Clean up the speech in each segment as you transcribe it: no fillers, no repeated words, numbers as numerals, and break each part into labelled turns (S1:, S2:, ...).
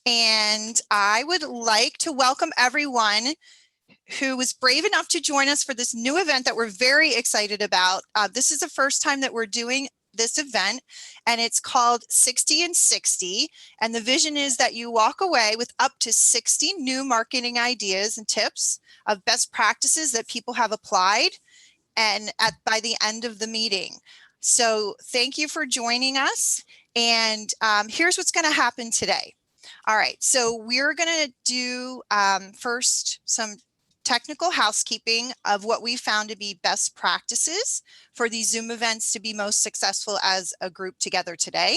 S1: And I would like to welcome everyone who was brave enough to join us for this new event that we're very excited about. This is the first time that we're doing this event, and it's called 60 and 60. And the vision is that you walk away with up to 60 new marketing ideas and tips of best practices that people have applied and by the end of the meeting. So thank you for joining us. And here's what's going to happen today. All right, so we're going to do first some technical housekeeping of what we found to be best practices for these Zoom events to be most successful as a group together today.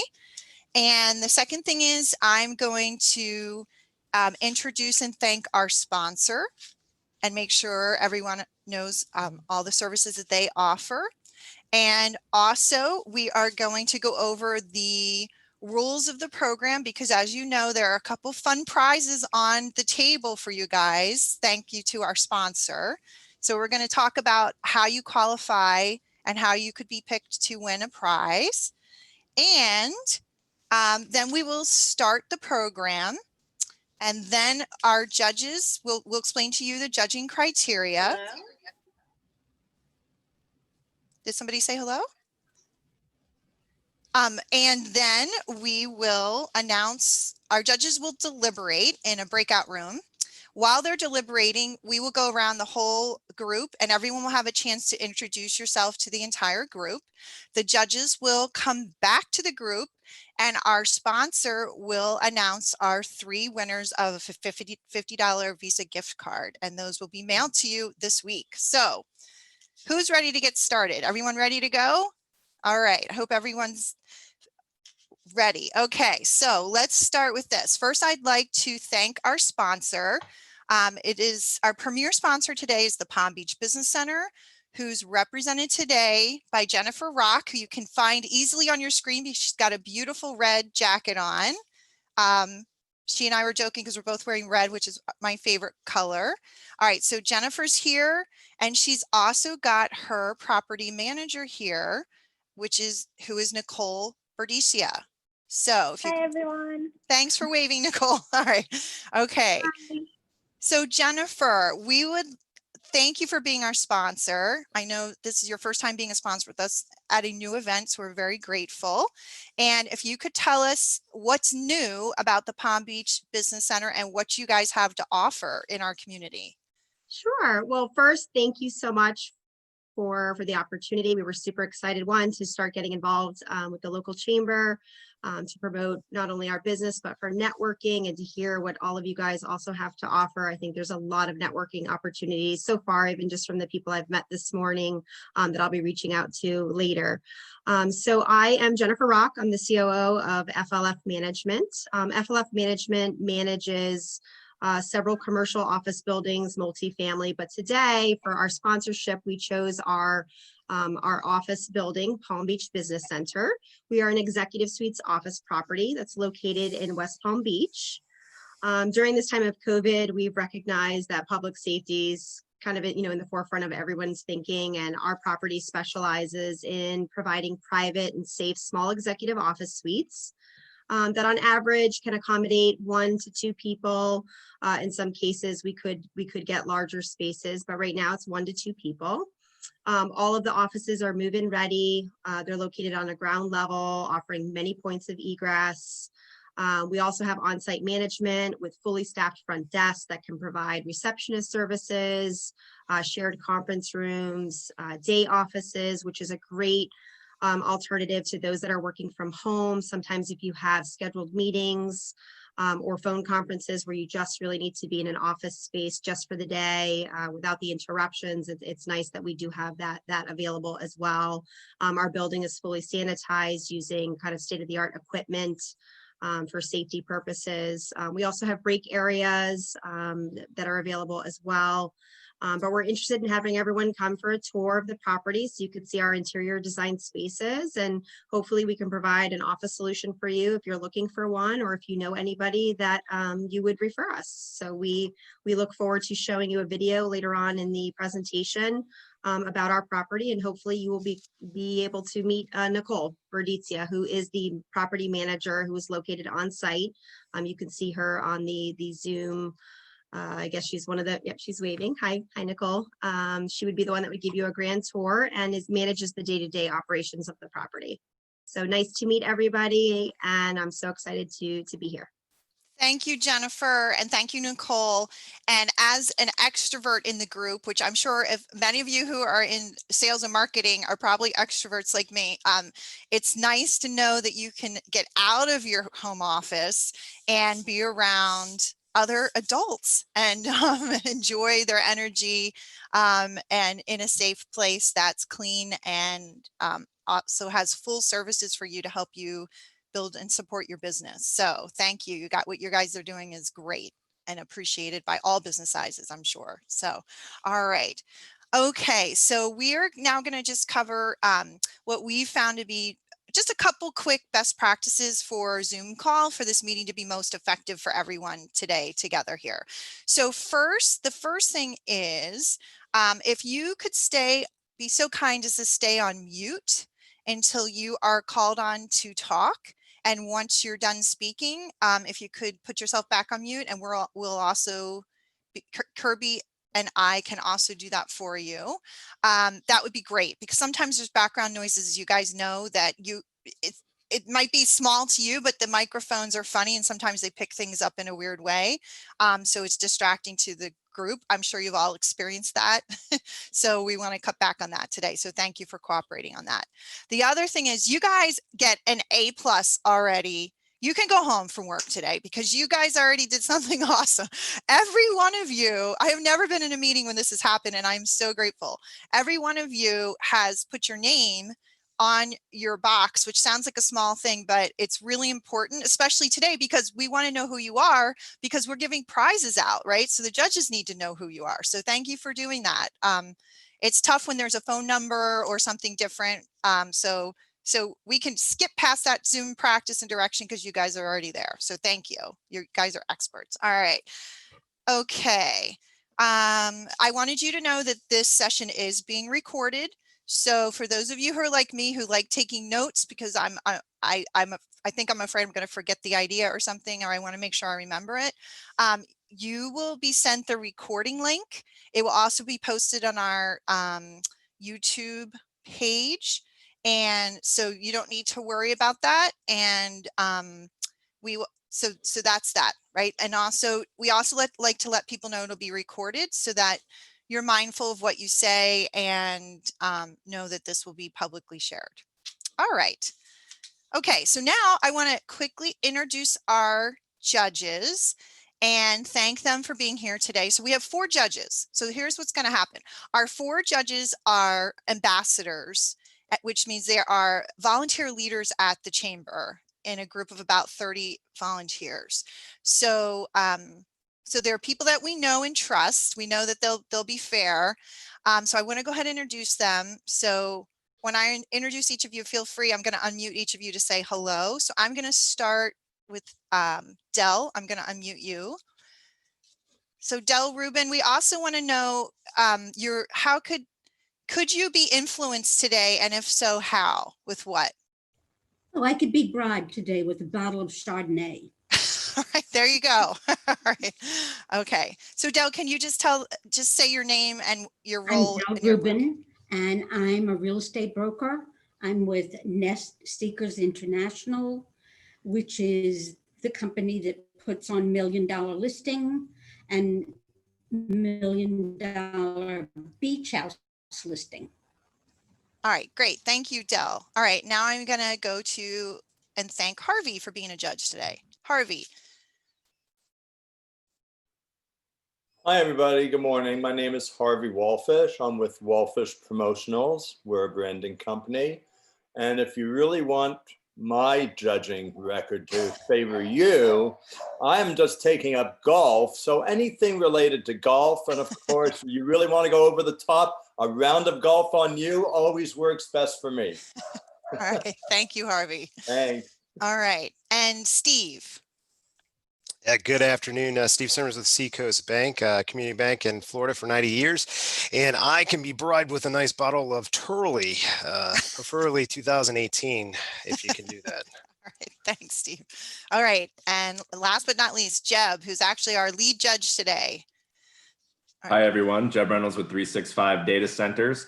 S1: And the second thing is I'm going to introduce and thank our sponsor and make sure everyone knows all the services that they offer. And also we are going to go over the rules of the program, because as you know, there are a couple fun prizes on the table for you guys. Thank you to our sponsor. So we're going to talk about how you qualify and how you could be picked to win a prize. And then we will start the program. And then our judges will explain to you the judging criteria. Hello? Did somebody say hello? And then we will announce, our judges will deliberate in a breakout room. While they're deliberating, we will go around the whole group and everyone will have a chance to introduce yourself to the entire group. The judges will come back to the group and our sponsor will announce our 3 winners of a $50 Visa gift card, and those will be mailed to you this week. So who's ready to get started? Everyone ready to go? All right, I hope everyone's ready. Okay, so let's start with this. First, I'd like to thank our sponsor. It is our premier sponsor today is the Palm Beach Business Center, who's represented today by Jennifer Rock, who you can find easily on your screen because she's got a beautiful red jacket on. She and I were joking because we're both wearing red, which is my favorite color. All right, so Jennifer's here, and she's also got her property manager here, who is Nicole Berdicia. So if you,
S2: hi everyone.
S1: Thanks for waving, Nicole. All right. Okay.
S2: Hi.
S1: So Jennifer, we would thank you for being our sponsor. I know this is your first time being a sponsor with us at a new event, so we're very grateful. And if you could tell us what's new about the Palm Beach Business Center and what you guys have to offer in our community.
S2: Sure. Well, first, thank you so much for the opportunity. We were super excited, one, to start getting involved with the local chamber to promote not only our business, but for networking and to hear what all of you guys also have to offer. I think there's a lot of networking opportunities so far, even just from the people I've met this morning that I'll be reaching out to later. So I am Jennifer Rock. I'm the COO of FLF Management. FLF Management manages several commercial office buildings, multifamily, but today for our sponsorship, we chose our office building, Palm Beach Business Center. We are an executive suites office property that's located in West Palm Beach. During this time of COVID, we've recognized that public safety is kind of, in the forefront of everyone's thinking, and our property specializes in providing private and safe small executive office suites that on average can accommodate 1 to 2 people. In some cases, we could get larger spaces, but right now it's 1 to 2 people. All of the offices are move-in ready. They're located on a ground level, offering many points of egress. We also have on-site management with fully staffed front desks that can provide receptionist services, shared conference rooms, day offices, which is a great alternative to those that are working from home. Sometimes if you have scheduled meetings or phone conferences where you just really need to be in an office space just for the day without the interruptions, it's nice that we do have that available as well. Our building is fully sanitized using kind of state-of-the-art equipment for safety purposes. We also have break areas that are available as well. But we're interested in having everyone come for a tour of the property so you can see our interior design spaces, and hopefully we can provide an office solution for you if you're looking for one, or if you know anybody that you would refer us. So we look forward to showing you a video later on in the presentation about our property, and hopefully you will be able to meet Nicole Verdizia, who is the property manager who is located on site. You can see her on the Zoom. I guess she's one of the, yep, she's waving. Hi, Nicole. She would be the one that would give you a grand tour and manages the day-to-day operations of the property. So nice to meet everybody, and I'm so excited to be here.
S1: Thank you, Jennifer, and thank you, Nicole. And as an extrovert in the group, which I'm sure if many of you who are in sales and marketing are probably extroverts like me, it's nice to know that you can get out of your home office and be around other adults and enjoy their energy and in a safe place that's clean and also has full services for you to help you build and support your business. So thank you. You got what you guys are doing is great and appreciated by all business sizes, I'm sure. So, all right. Okay, so we are now going to just cover what we found to be just a couple quick best practices for Zoom call for this meeting to be most effective for everyone today together here. So first, the first thing is if you could be so kind as to stay on mute until you are called on to talk. And once you're done speaking, if you could put yourself back on mute, and we'll also, Kirby and I can also do that for you. That would be great, because sometimes there's background noises, as you guys know, that it might be small to you, but the microphones are funny and sometimes they pick things up in a weird way. So it's distracting to the group. I'm sure you've all experienced that. So we want to cut back on that today. So thank you for cooperating on that. The other thing is you guys get an A+ already. You can go home from work today because you guys already did something awesome. Every one of you, I have never been in a meeting when this has happened, and I'm so grateful. Every one of you has put your name on your box, which sounds like a small thing, but it's really important, especially today, because we want to know who you are, because we're giving prizes out, right? So the judges need to know who you are. So thank you for doing that. It's tough when there's a phone number or something different. So we can skip past that Zoom practice and direction because you guys are already there. So thank you. You guys are experts. All right. Okay. I wanted you to know that this session is being recorded. So for those of you who are like me, who like taking notes, because I think I'm afraid I'm going to forget the idea or something, or I want to make sure I remember it. You will be sent the recording link. It will also be posted on our YouTube page. And so you don't need to worry about that. And we will. So that's that, right? And also, we also like to let people know it'll be recorded so that you're mindful of what you say and know that this will be publicly shared. All right. Okay, so now I want to quickly introduce our judges and thank them for being here today. So we have 4 judges. So here's what's going to happen. Our 4 judges are ambassadors, which means they are volunteer leaders at the chamber in a group of about 30 volunteers. So so there are people that we know and trust. We know that they'll be fair. So I want to go ahead and introduce them. So when I introduce each of you, feel free. I'm going to unmute each of you to say hello. So I'm going to start with Del. I'm going to unmute you. So Del Rubin, we also want to know how could you be influenced today, and if so, how? With what?
S3: Oh, I could be bribed today with a bottle of Chardonnay.
S1: All right, there you go. All right. Okay. So Del, can you just say your name and your role?
S3: I'm Del Rubin, and I'm a real estate broker. I'm with Nest Seekers International, which is the company that puts on $1 million listing and $1 million beach house listing.
S1: All right, great. Thank you, Del. All right, now I'm going to go to and thank Harvey for being a judge today. Harvey.
S4: Hi, everybody. Good morning. My name is Harvey Wallfish. I'm with Wallfish Promotionals. We're a branding company. And if you really want my judging record to favor you. I'm just taking up golf. So anything related to golf, and of course, you really want to go over the top, a round of golf on you always works best for me.
S1: All right. Thank you, Harvey.
S4: Thanks.
S1: All right. And Steve.
S5: Good afternoon, Steve Summers with Seacoast Bank, community bank in Florida for 90 years. And I can be bribed with a nice bottle of Turley, preferably 2018, if you can do that.
S1: All right. Thanks, Steve. All right. And last but not least, Jeb, who's actually our lead judge today.
S6: Hi, everyone. Jeb Reynolds with 365 Data Centers.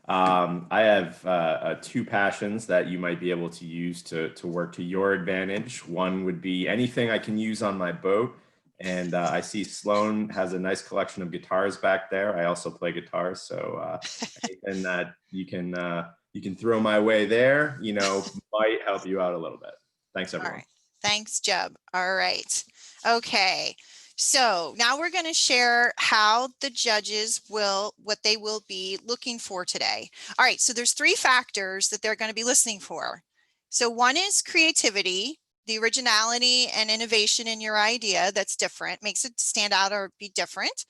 S6: I have two passions that you might be able to use to work to your advantage. One would be anything I can use on my boat. And I see Sloan has a nice collection of guitars back there. I also play guitars, so anything that you can throw my way there, might help you out a little bit. Thanks, everyone.
S1: All right. Thanks, Jeb. All right. Okay. So now we're going to share how the judges what they will be looking for today. All right. So there's three factors that they're going to be listening for. So one is creativity, the originality and innovation in your idea that's different, makes it stand out or be different.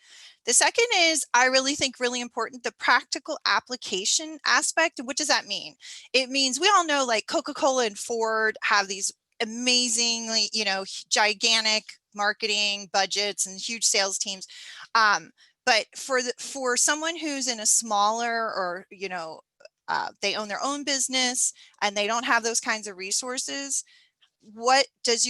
S1: The second is, I really think really important, the practical application aspect. What does that mean? It means we all know like Coca-Cola and Ford have these amazingly, gigantic marketing budgets and huge sales teams. But for someone who's in a smaller or, they own their own business and they don't have those kinds of resources, can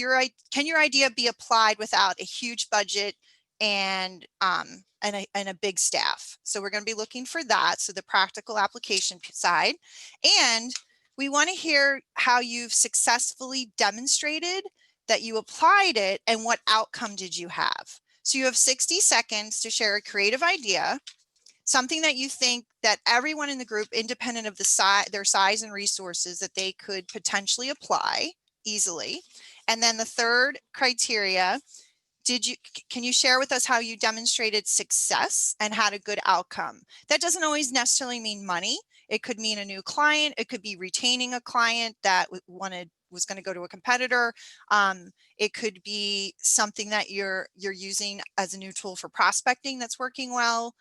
S1: your idea be applied without a huge budget and a big staff? So we're going to be looking for that. So the practical application side, and we want to hear how you've successfully demonstrated that you applied it and what outcome did you have. So you have 60 seconds to share a creative idea, something that you think that everyone in the group, independent of their size and resources, that they could potentially apply easily. And then the third criteria, can you share with us how you demonstrated success and had a good outcome? That doesn't always necessarily mean money. It could mean a new client. It could be retaining a client that was going to go to a competitor. It could be something that you're using as a new tool for prospecting that's working well.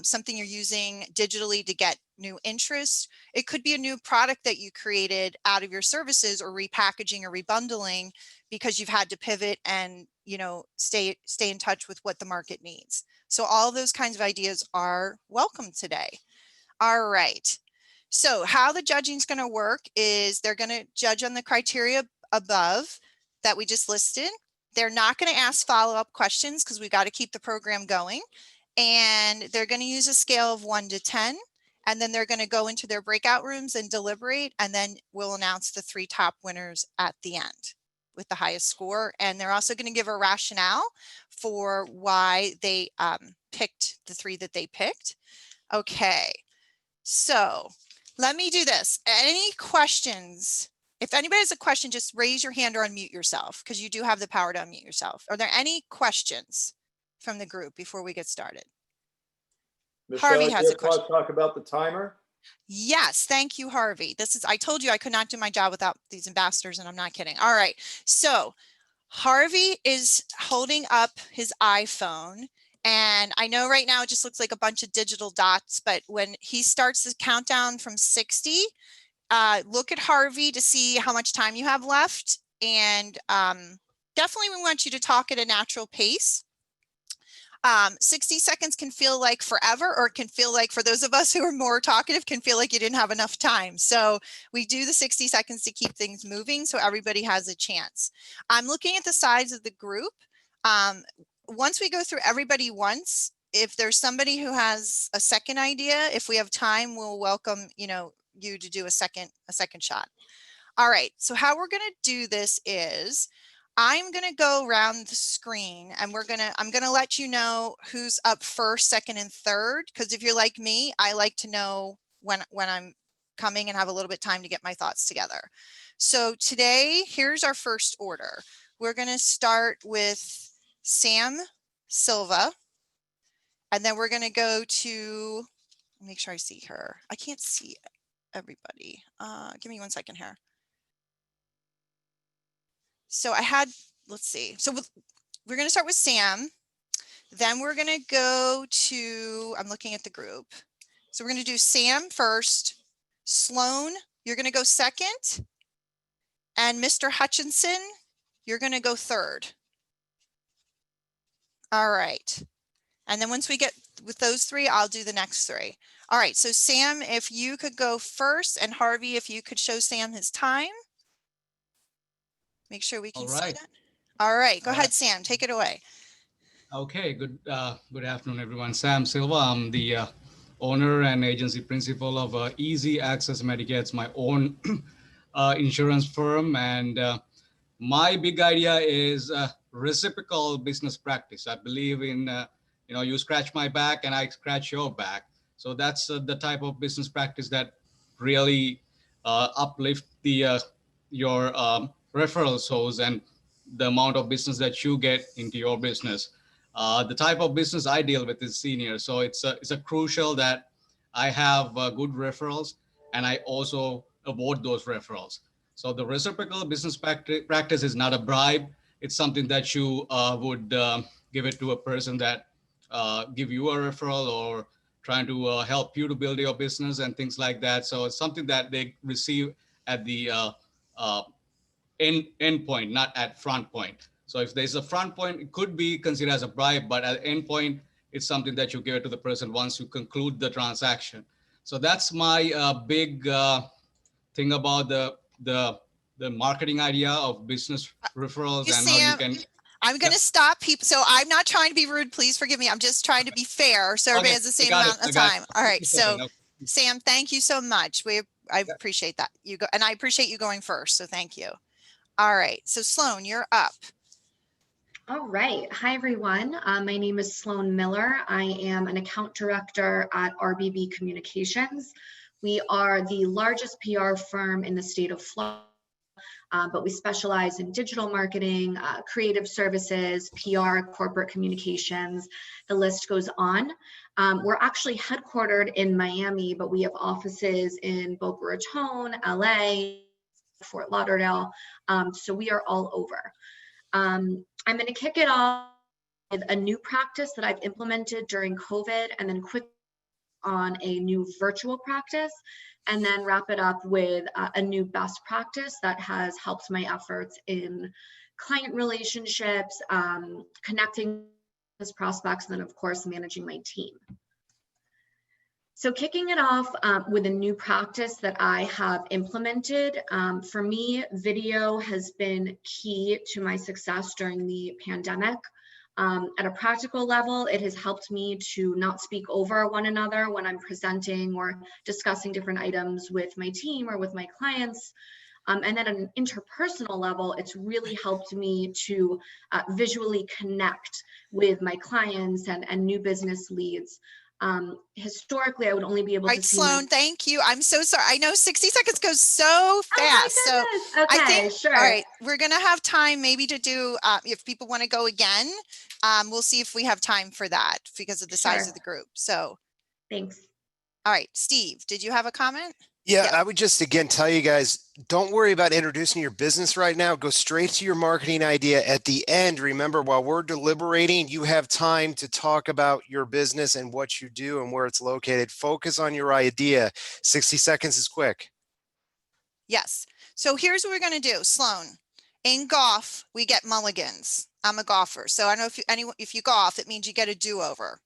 S1: Something you're using digitally to get new interest. It could be a new product that you created out of your services, or repackaging or rebundling because you've had to pivot and stay in touch with what the market needs. So all of those kinds of ideas are welcome today. All right. So how the judging is going to work is they're going to judge on the criteria above that we just listed. They're not going to ask follow-up questions because we got to keep the program going. And they're going to use a scale of 1 to 10. And then they're going to go into their breakout rooms and deliberate. And then we'll announce the 3 top winners at the end with the highest score. And they're also going to give a rationale for why they picked the 3 that they picked. Okay, so let me do this. Any questions? If anybody has a question, just raise your hand or unmute yourself, because you do have the power to unmute yourself. Are there any questions from the group before we get started?
S4: Michelle,
S1: Harvey has a question.
S4: Talk about the timer.
S1: Yes, thank you, Harvey. I told you I could not do my job without these ambassadors, and I'm not kidding. All right, so Harvey is holding up his iPhone, and I know right now it just looks like a bunch of digital dots, but when he starts the countdown from 60, look at Harvey to see how much time you have left. And definitely we want you to talk at a natural pace. 60 seconds can feel like forever, or it can feel like, for those of us who are more talkative, can feel like you didn't have enough time. So we do the 60 seconds to keep things moving so everybody has a chance. I'm looking at the size of the group. Once we go through everybody once, if there's somebody who has a second idea, if we have time, we'll welcome you to do a second shot. All right, so how we're going to do this is I'm going to go around the screen, and I'm going to let you know who's up first, second, and third, because if you're like me, I like to know when I'm coming and have a little bit of time to get my thoughts together. So today, here's our first order. We're going to start with Sam Silva, and then we're going to go to, make sure I see her. I can't see everybody. Give me 1 second here. So let's see. So we're going to start with Sam. Then we're going to go to, I'm looking at the group. So we're going to do Sam first. Sloan, you're going to go second. And Mr. Hutchinson, you're going to go third. All right. And then once we get with those three, I'll do the next three. All right. So Sam, if you could go first, and Harvey, if you could show Sam his time. Make sure we can see that. All right. Go ahead, Sam. Take it away.
S7: Okay, good afternoon, everyone. Sam Silva. I'm the owner and agency principal of Easy Access Medicare. It's my own insurance firm, and my big idea is reciprocal business practice. I believe in you scratch my back and I scratch your back. So that's the type of business practice that really uplift your referral source and the amount of business that you get into your business. The type of business I deal with is senior, so it's a crucial that I have good referrals, and I also avoid those referrals. So the reciprocal business practice is not a bribe. It's something that you would give it to a person that give you a referral or trying to help you to build your business and things like that. So it's something that they receive at the end point, not at front point. So if there's a front point, it could be considered as a bribe, but at end point, it's something that you give it to the person once you conclude the transaction. So that's my big thing about the marketing idea of business referrals and how you can.
S1: I'm going to stop people. So I'm not trying to be rude. Please forgive me. I'm just trying to be fair. So everybody has the same amount of time. All right. So Sam, thank you so much. I appreciate that. And I appreciate you going first. So thank you. All right. So Sloan, you're up.
S8: All right. Hi, everyone. My name is Sloan Miller. I am an account director at RBB Communications. We are the largest PR firm in the state of Florida, but we specialize in digital marketing, creative services, PR, corporate communications. The list goes on. We're actually headquartered in Miami, but we have offices in Boca Raton, LA, Fort Lauderdale. So we are all over. I'm going to kick it off with a new practice that I've implemented during COVID, and then quick on a new virtual practice, and then wrap it up with a new best practice that has helped my efforts in client relationships, connecting with prospects, and then of course managing my team. So kicking it off with a new practice that I have implemented. For me, video has been key to my success during the pandemic. At a practical level, it has helped me to not speak over one another when I'm presenting or discussing different items with my team or with my clients. And then at an interpersonal level, it's really helped me to visually connect with my clients and new business leads. Historically, I would only be able to see.
S1: Sloan, thank you. I'm so sorry. I know 60 seconds goes so fast.
S8: Oh my goodness. Okay, I think, sure.
S1: All right, we're going to have time maybe to do, if people want to go again, we'll see if we have time for that because of the size of the group. So
S8: thanks.
S1: All right, Steve, did you have a comment?
S5: Yeah, I would just again tell you guys, don't worry about introducing your business right now. Go straight to your marketing idea. At the end, remember, while we're deliberating, you have time to talk about your business and what you do and where it's located. Focus on your idea. 60 seconds is quick.
S1: Yes. So here's what we're going to do, Sloan. In golf, we get mulligans. I'm a golfer. So I don't know if you golf, it means you get a do-over.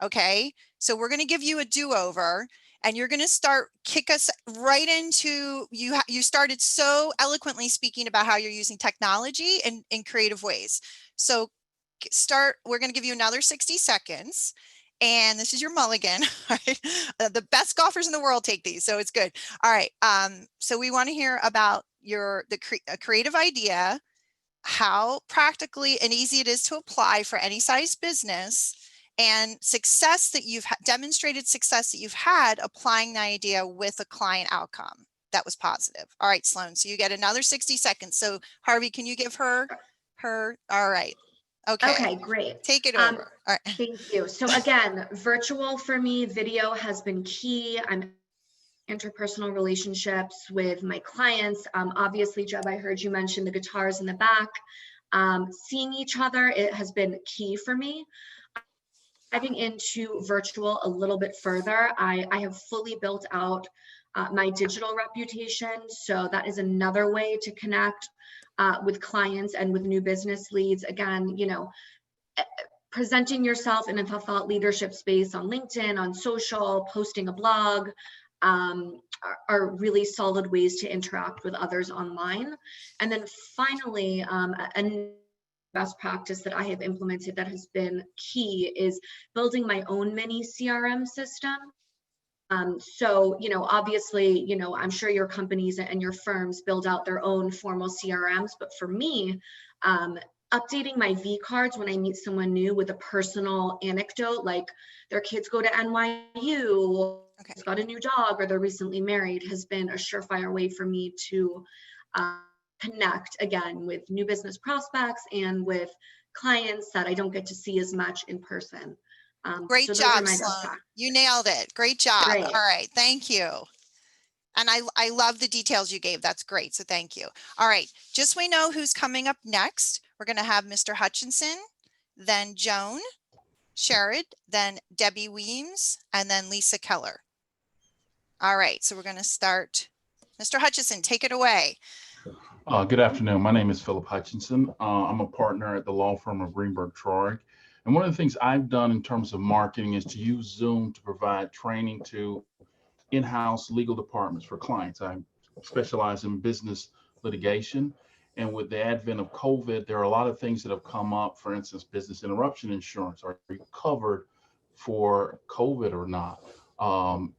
S1: Okay. So we're going to give you a do-over. And you're going to kick us right into, you started so eloquently speaking about how you're using technology in creative ways. So we're going to give you another 60 seconds. And this is your mulligan. Right? The best golfers in the world take these, so it's good. All right. So we want to hear about a creative idea, how practically and easy it is to apply for any size business, and success that demonstrated success that you've had applying the idea with a client outcome that was positive. All right, Sloan, so you get another 60 seconds. So Harvey, can you give her, all right. Okay,
S8: great.
S1: Take it over. All right.
S8: Thank you. So again, virtual for me, video has been key. I'm interpersonal relationships with my clients. Obviously, Jeb, I heard you mention the guitars in the back. Seeing each other, it has been key for me. Diving into virtual a little bit further, I have fully built out my digital reputation. So that is another way to connect with clients and with new business leads. Again, you know, presenting yourself in a thought leadership space on LinkedIn, on social, posting a blog, are really solid ways to interact with others online. And then finally, a best practice that I have implemented that has been key is building my own mini CRM system. So, you know, obviously, you know, I'm sure your companies and your firms build out their own formal CRMs, but for me, updating my V cards when I meet someone new with a personal anecdote, like their kids go to NYU,
S1: Okay.
S8: got a new dog, or they're recently married, has been a surefire way for me to connect again with new business prospects and with clients that I don't get to see as much in person.
S1: Great
S8: so those are
S1: job,
S8: my best
S1: Sloan.
S8: practices.
S1: You nailed it. Great job.
S8: Great.
S1: All right. Thank you. And I love the details you gave. That's great. So thank you. All right. Just so we know who's coming up next, we're going to have Mr. Hutchinson, then Joan, Sherrod, then Debbie Weems, and then Lisa Keller. All right. So we're going to start. Mr. Hutchinson, take it away.
S9: Good afternoon. My name is Philip Hutchinson. I'm a partner at the law firm of Greenberg Traurig. And one of the things I've done in terms of marketing is to use Zoom to provide training to in-house legal departments for clients. I specialize in business litigation. And with the advent of COVID, there are a lot of things that have come up. For instance, business interruption insurance. Are you covered for COVID or not?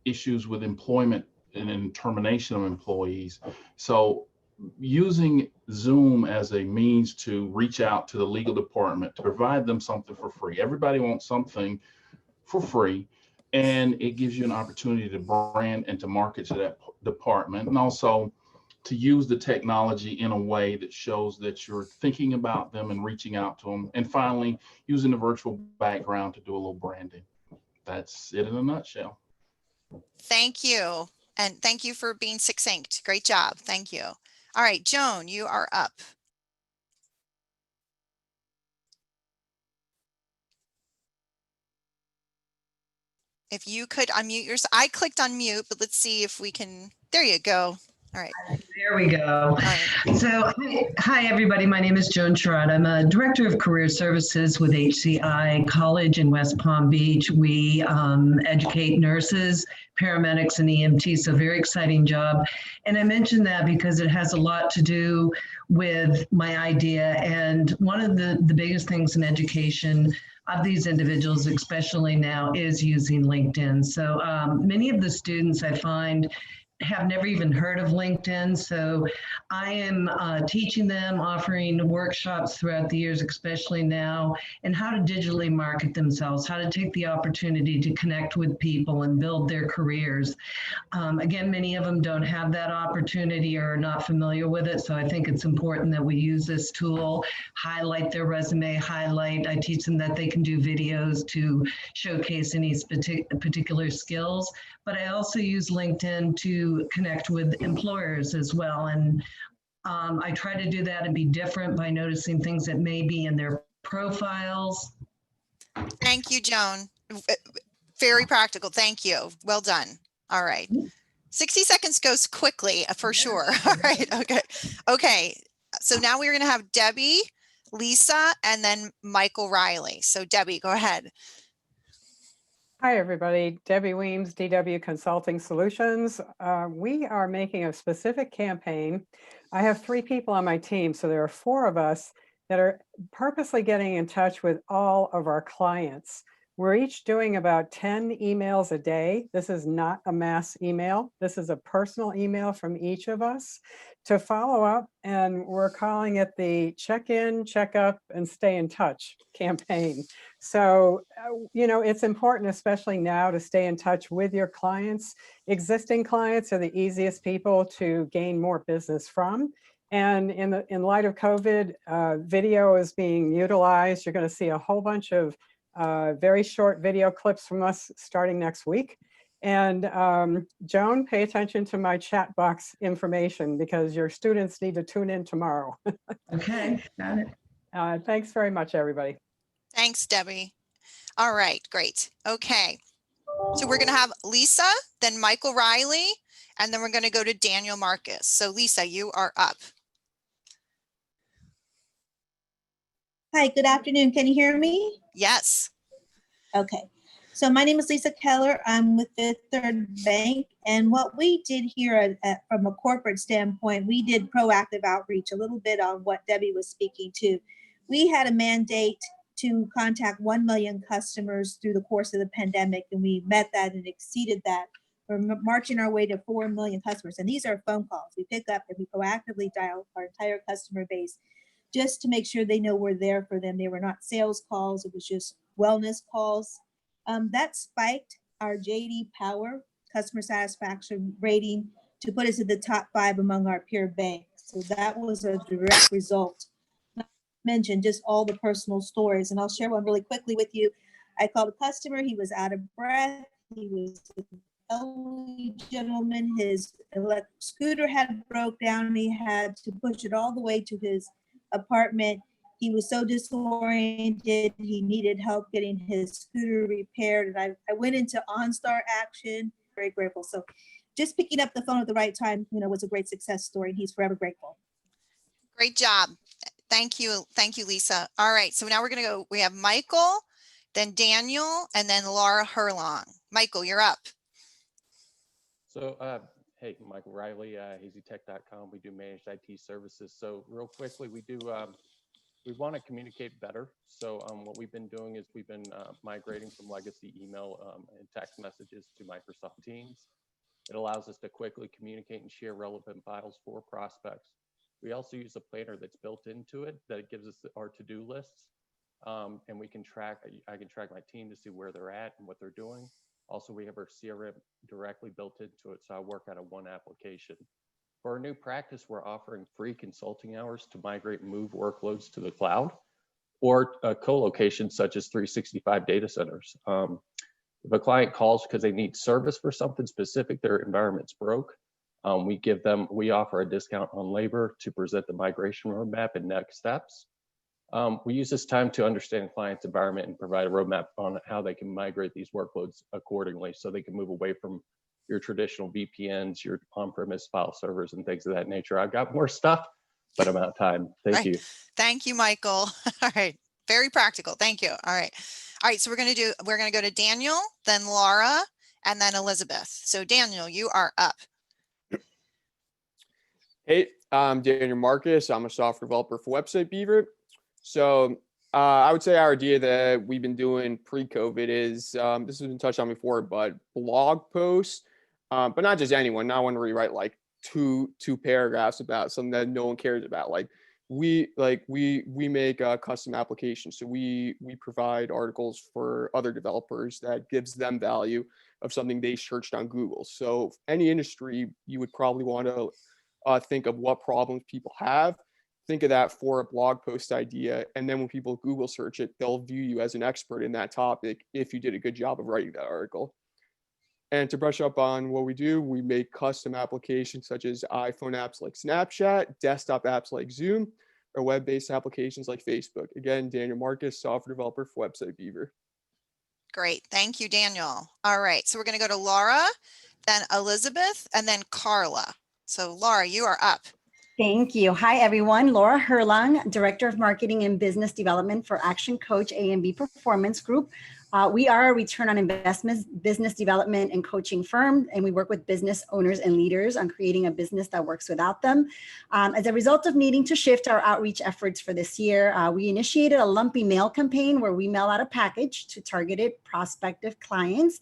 S9: Issues with employment and termination of employees. So using Zoom as a means to reach out to the legal department to provide them something for free. Everybody wants something for free, and it gives you an opportunity to brand and to market to that department, and also to use the technology in a way that shows that you're thinking about them and reaching out to them. And finally, using the virtual background to do a little branding. That's it in a nutshell.
S1: Thank you. And thank you for being succinct. Great job. Thank you. All right, Joan, you are up. If you could unmute yourself. I clicked on mute, but let's see if we can. There you go. All right.
S10: There we go.
S1: All right.
S10: So, hi, everybody. My name is Joan Sherrod. I'm a Director of Career Services with HCI College in West Palm Beach. We educate nurses, paramedics, and EMTs, so very exciting job. And I mentioned that because it has a lot to do with my idea. And one of the biggest things in education of these individuals, especially now, is using LinkedIn. So many of the students I find have never even heard of LinkedIn. So I am teaching them, offering workshops throughout the years, especially now, and how to digitally market themselves, how to take the opportunity to connect with people and build their careers. Again, many of them don't have that opportunity or are not familiar with it. So I think it's important that we use this tool, highlight their resume, I teach them that they can do videos to showcase any particular skills. But I also use LinkedIn to connect with employers as well. And I try to do that and be different by noticing things that may be in their profiles.
S1: Thank you, Joan. Very practical. Thank you. Well done. All right. 60 seconds goes quickly for sure. All right. Okay. Okay. So now we're going to have Debbie, Lisa, and then Michael Riley. So Debbie, go ahead.
S11: Hi, everybody. Debbie Weems, DW Consulting Solutions. We are making a specific campaign. I have 3 people on my team, so there are 4 of us that are purposely getting in touch with all of our clients. We're each doing about 10 emails a day. This is not a mass email. This is a personal email from each of us to follow up, and we're calling it the check-in, check-up, and stay in touch campaign. So, you know, it's important, especially now, to stay in touch with your clients. Existing clients are the easiest people to gain more business from. And in light of COVID, video is being utilized. You're going to see a whole bunch of very short video clips from us starting next week. And Joan, pay attention to my chat box information because your students need to tune in tomorrow.
S10: Okay, got it.
S11: Thanks very much, everybody.
S1: Thanks, Debbie. All right, great. Okay. So we're going to have Lisa, then Michael Riley, and then we're going to go to Daniel Marcus. So Lisa, you are up.
S12: Hi, good afternoon. Can you hear me?
S1: Yes.
S12: Okay. So my name is Lisa Keller. I'm with Fifth Third Bank. And what we did here from a corporate standpoint, we did proactive outreach, a little bit on what Debbie was speaking to. We had a mandate to contact 1 million customers through the course of the pandemic, and we met that and exceeded that. We're marching our way to 4 million customers. And these are phone calls. We pick up and we proactively dial our entire customer base just to make sure they know we're there for them. They were not sales calls. It was just wellness calls. That spiked our JD Power customer satisfaction rating to put us in the top 5 among our peer banks. So that was a direct result. Not to mention just all the personal stories. And I'll share one really quickly with you. I called a customer. He was out of breath. He was an elderly gentleman. His electric scooter had broke down. He had to push it all the way to his apartment. He was so disoriented. He needed help getting his scooter repaired. And I went into OnStar action, very grateful. So just picking up the phone at the right time, was a great success story. He's forever grateful.
S1: Great job. Thank you. Thank you, Lisa. All right. So now we're going to go, we have Michael, then Daniel, and then Laura Herlong. Michael, you're up.
S13: So, hey, Michael Riley, hazytech.com. We do managed IT services. So real quickly, we want to communicate better. So what we've been doing is we've been migrating from legacy email and text messages to Microsoft Teams. It allows us to quickly communicate and share relevant files for prospects. We also use a planner that's built into it that gives us our to-do lists. And we can I can track my team to see where they're at and what they're doing. Also, we have our CRM directly built into it, so I work out of one application. For our new practice, we're offering free consulting hours to migrate and move workloads to the cloud or co-locations such as 365 data centers. If a client calls because they need service for something specific, their environment's broke, we offer a discount on labor to present the migration roadmap and next steps. We use this time to understand the client's environment and provide a roadmap on how they can migrate these workloads accordingly so they can move away from your traditional VPNs, your on-premise file servers, and things of that nature. I've got more stuff, but I'm out of time. Thank you.
S1: Thank you, Michael. All right. Very practical. Thank you. All right. All right. So we're going to go to Daniel, then Laura, and then Elizabeth. So Daniel, you are up.
S14: Hey, I'm Daniel Marcus. I'm a software developer for Website Beaver. So I would say our idea that we've been doing pre-COVID is, this has been touched on before, but blog posts, but not just anyone, not one where you write like two paragraphs about something that no one cares about. We make custom applications. So we provide articles for other developers that gives them value of something they searched on Google. So any industry, you would probably want to think of what problems people have. Think of that for a blog post idea. And then when people Google search it, they'll view you as an expert in that topic if you did a good job of writing that article. And to brush up on what we do, we make custom applications such as iPhone apps like Snapchat, desktop apps like Zoom, or web-based applications like Facebook. Again, Daniel Marcus, software developer for Website Beaver.
S1: Great. Thank you, Daniel. All right. So we're going to go to Laura, then Elizabeth, and then Carla. So Laura, you are up.
S15: Thank you. Hi, everyone. Laura Herlong, Director of Marketing and Business Development for Action Coach A&B Performance Group. We are a return on investment business development and coaching firm, and we work with business owners and leaders on creating a business that works without them. As a result of needing to shift our outreach efforts for this year, we initiated a lumpy mail campaign where we mail out a package to targeted prospective clients,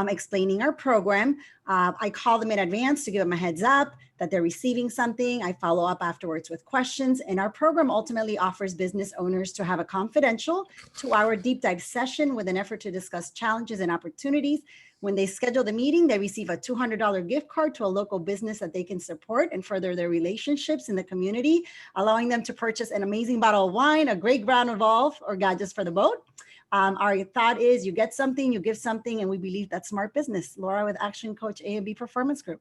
S15: explaining our program. I call them in advance to give them a heads up that they're receiving something. I follow up afterwards with questions, and our program ultimately offers business owners to have a confidential 2-hour deep dive session with an effort to discuss challenges and opportunities. When they schedule the meeting, they receive a $200 gift card to a local business that they can support and further their relationships in the community, allowing them to purchase an amazing bottle of wine, a great ground revolve, or gadgets for the boat. Our thought is you get something, you give something, and we believe that's smart business. Laura with Action Coach A&B Performance Group.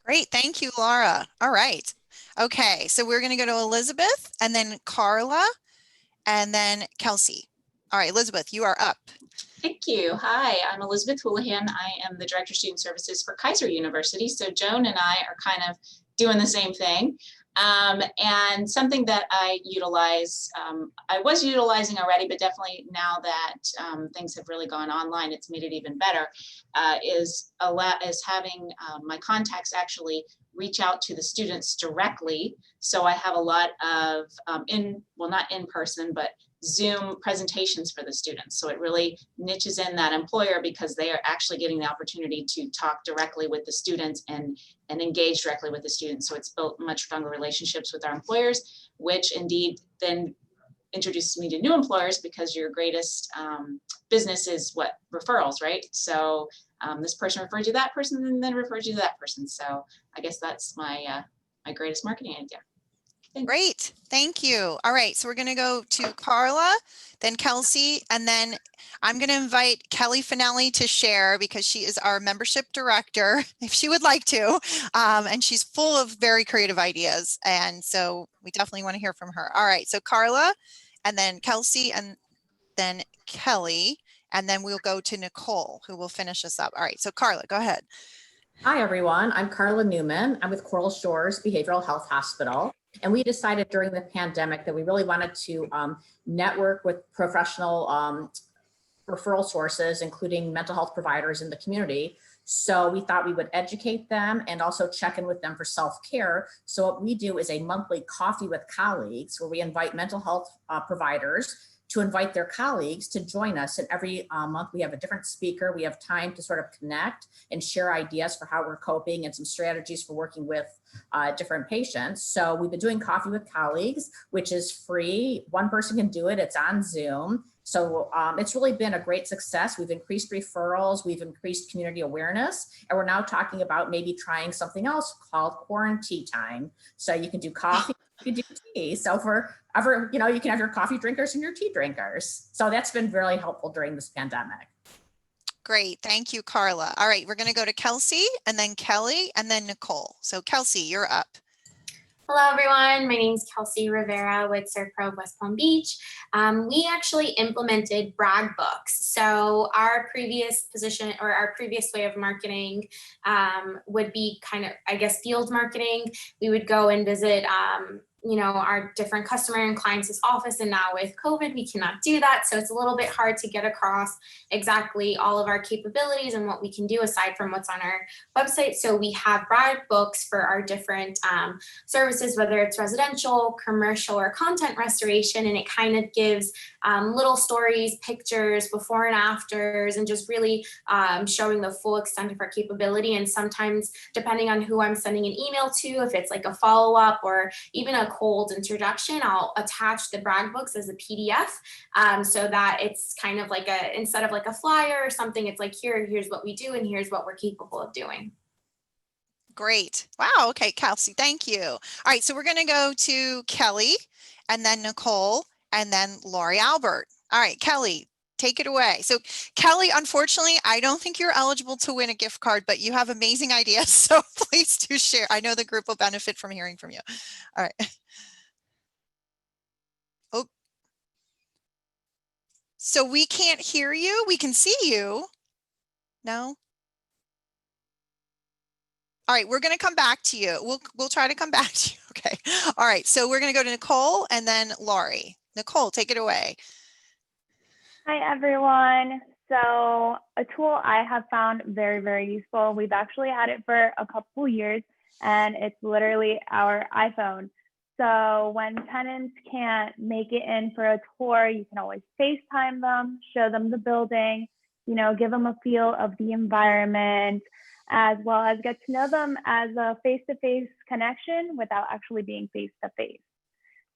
S1: Great. Thank you, Laura. All right. Okay. So we're going to go to Elizabeth and then Carla and then Kelsey. All right, Elizabeth, you are up.
S16: Thank you. Hi, I'm Elizabeth Houlihan. I am the Director of Student Services for Kaiser University. So Joan and I are kind of doing the same thing. And something that I utilize, I was utilizing already, but definitely now that things have really gone online, it's made it even better, is having my contacts actually reach out to the students directly. So I have a lot of, not in person, but Zoom presentations for the students. So it really niches in that employer because they are actually getting the opportunity to talk directly with the students and engage directly with the students. So it's built much stronger relationships with our employers, which indeed then introduces me to new employers because your greatest business is what? Referrals, right? So this person referred you to that person and then referred you to that person. So I guess that's my, my greatest marketing idea.
S1: Great. Thank you. All right. So we're going to go to Carla, then Kelsey, and then I'm going to invite Kelly Finelli to share because she is our membership director, if she would like to. And she's full of very creative ideas. And so we definitely want to hear from her. All right. So Carla, and then Kelsey, and then Kelly, and then we'll go to Nicole, who will finish us up. All right. So Carla, go ahead.
S17: Hi, everyone. I'm Carla Newman. I'm with Coral Shores Behavioral Health Hospital. And we decided during the pandemic that we really wanted to network with professional referral sources, including mental health providers in the community. So we thought we would educate them and also check in with them for self-care. So what we do is a monthly coffee with colleagues where we invite mental health providers to invite their colleagues to join us. And every month we have a different speaker. We have time to sort of connect and share ideas for how we're coping and some strategies for working with different patients. So we've been doing coffee with colleagues, which is free. One person can do it. It's on Zoom. So it's really been a great success. We've increased referrals, we've increased community awareness, and we're now talking about maybe trying something else called quarantine time. So you can do coffee, you can do tea. So for ever, you can have your coffee drinkers and your tea drinkers. So that's been really helpful during this pandemic.
S1: Great. Thank you, Carla. All right, we're going to go to Kelsey and then Kelly and then Nicole. So Kelsey, you're up.
S18: Hello, everyone. My name is Kelsey Rivera with Serpro West Palm Beach. We actually implemented brag books. So our previous position or our previous way of marketing would be kind of, I guess, field marketing. We would go and visit our different customer and clients' office. And now with COVID, we cannot do that. So it's a little bit hard to get across exactly all of our capabilities and what we can do aside from what's on our website. So we have brag books for our different services, whether it's residential, commercial, or content restoration. And it kind of gives little stories, pictures, before and afters, and just really showing the full extent of our capability. And sometimes, depending on who I'm sending an email to, if it's like a follow-up or even a cold introduction, I'll attach the brag books as a PDF so that it's kind of like instead of like a flyer or something, it's like, here's what we do and here's what we're capable of doing.
S1: Great. Wow. Okay, Kelsey, thank you. All right, so we're going to go to Kelly and then Nicole and then Lori Albert. All right, Kelly, take it away. So Kelly, unfortunately, I don't think you're eligible to win a gift card, but you have amazing ideas. So please do share. I know the group will benefit from hearing from you. All right. Oh. So we can't hear you. We can see you. No. All right, we're going to come back to you. We'll try to come back to you. Okay. All right. So we're going to go to Nicole and then Laurie. Nicole, take it away.
S19: Hi, everyone. So a tool I have found very, very useful. We've actually had it for a couple years, and it's literally our iPhone. So when tenants can't make it in for a tour, you can always FaceTime them, show them the building, give them a feel of the environment, as well as get to know them as a face-to-face connection without actually being face-to-face.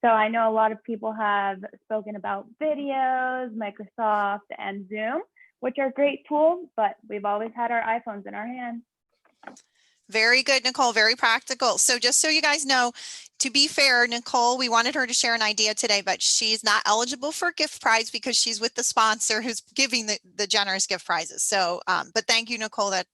S19: So I know a lot of people have spoken about videos, Microsoft, and Zoom, which are great tools, but we've always had our iPhones in our hands.
S1: Very good, Nicole, very practical. So just so you guys know, to be fair, Nicole, we wanted her to share an idea today, but she's not eligible for gift prize because she's with the sponsor who's giving the generous gift prizes. So, but thank you, Nicole, that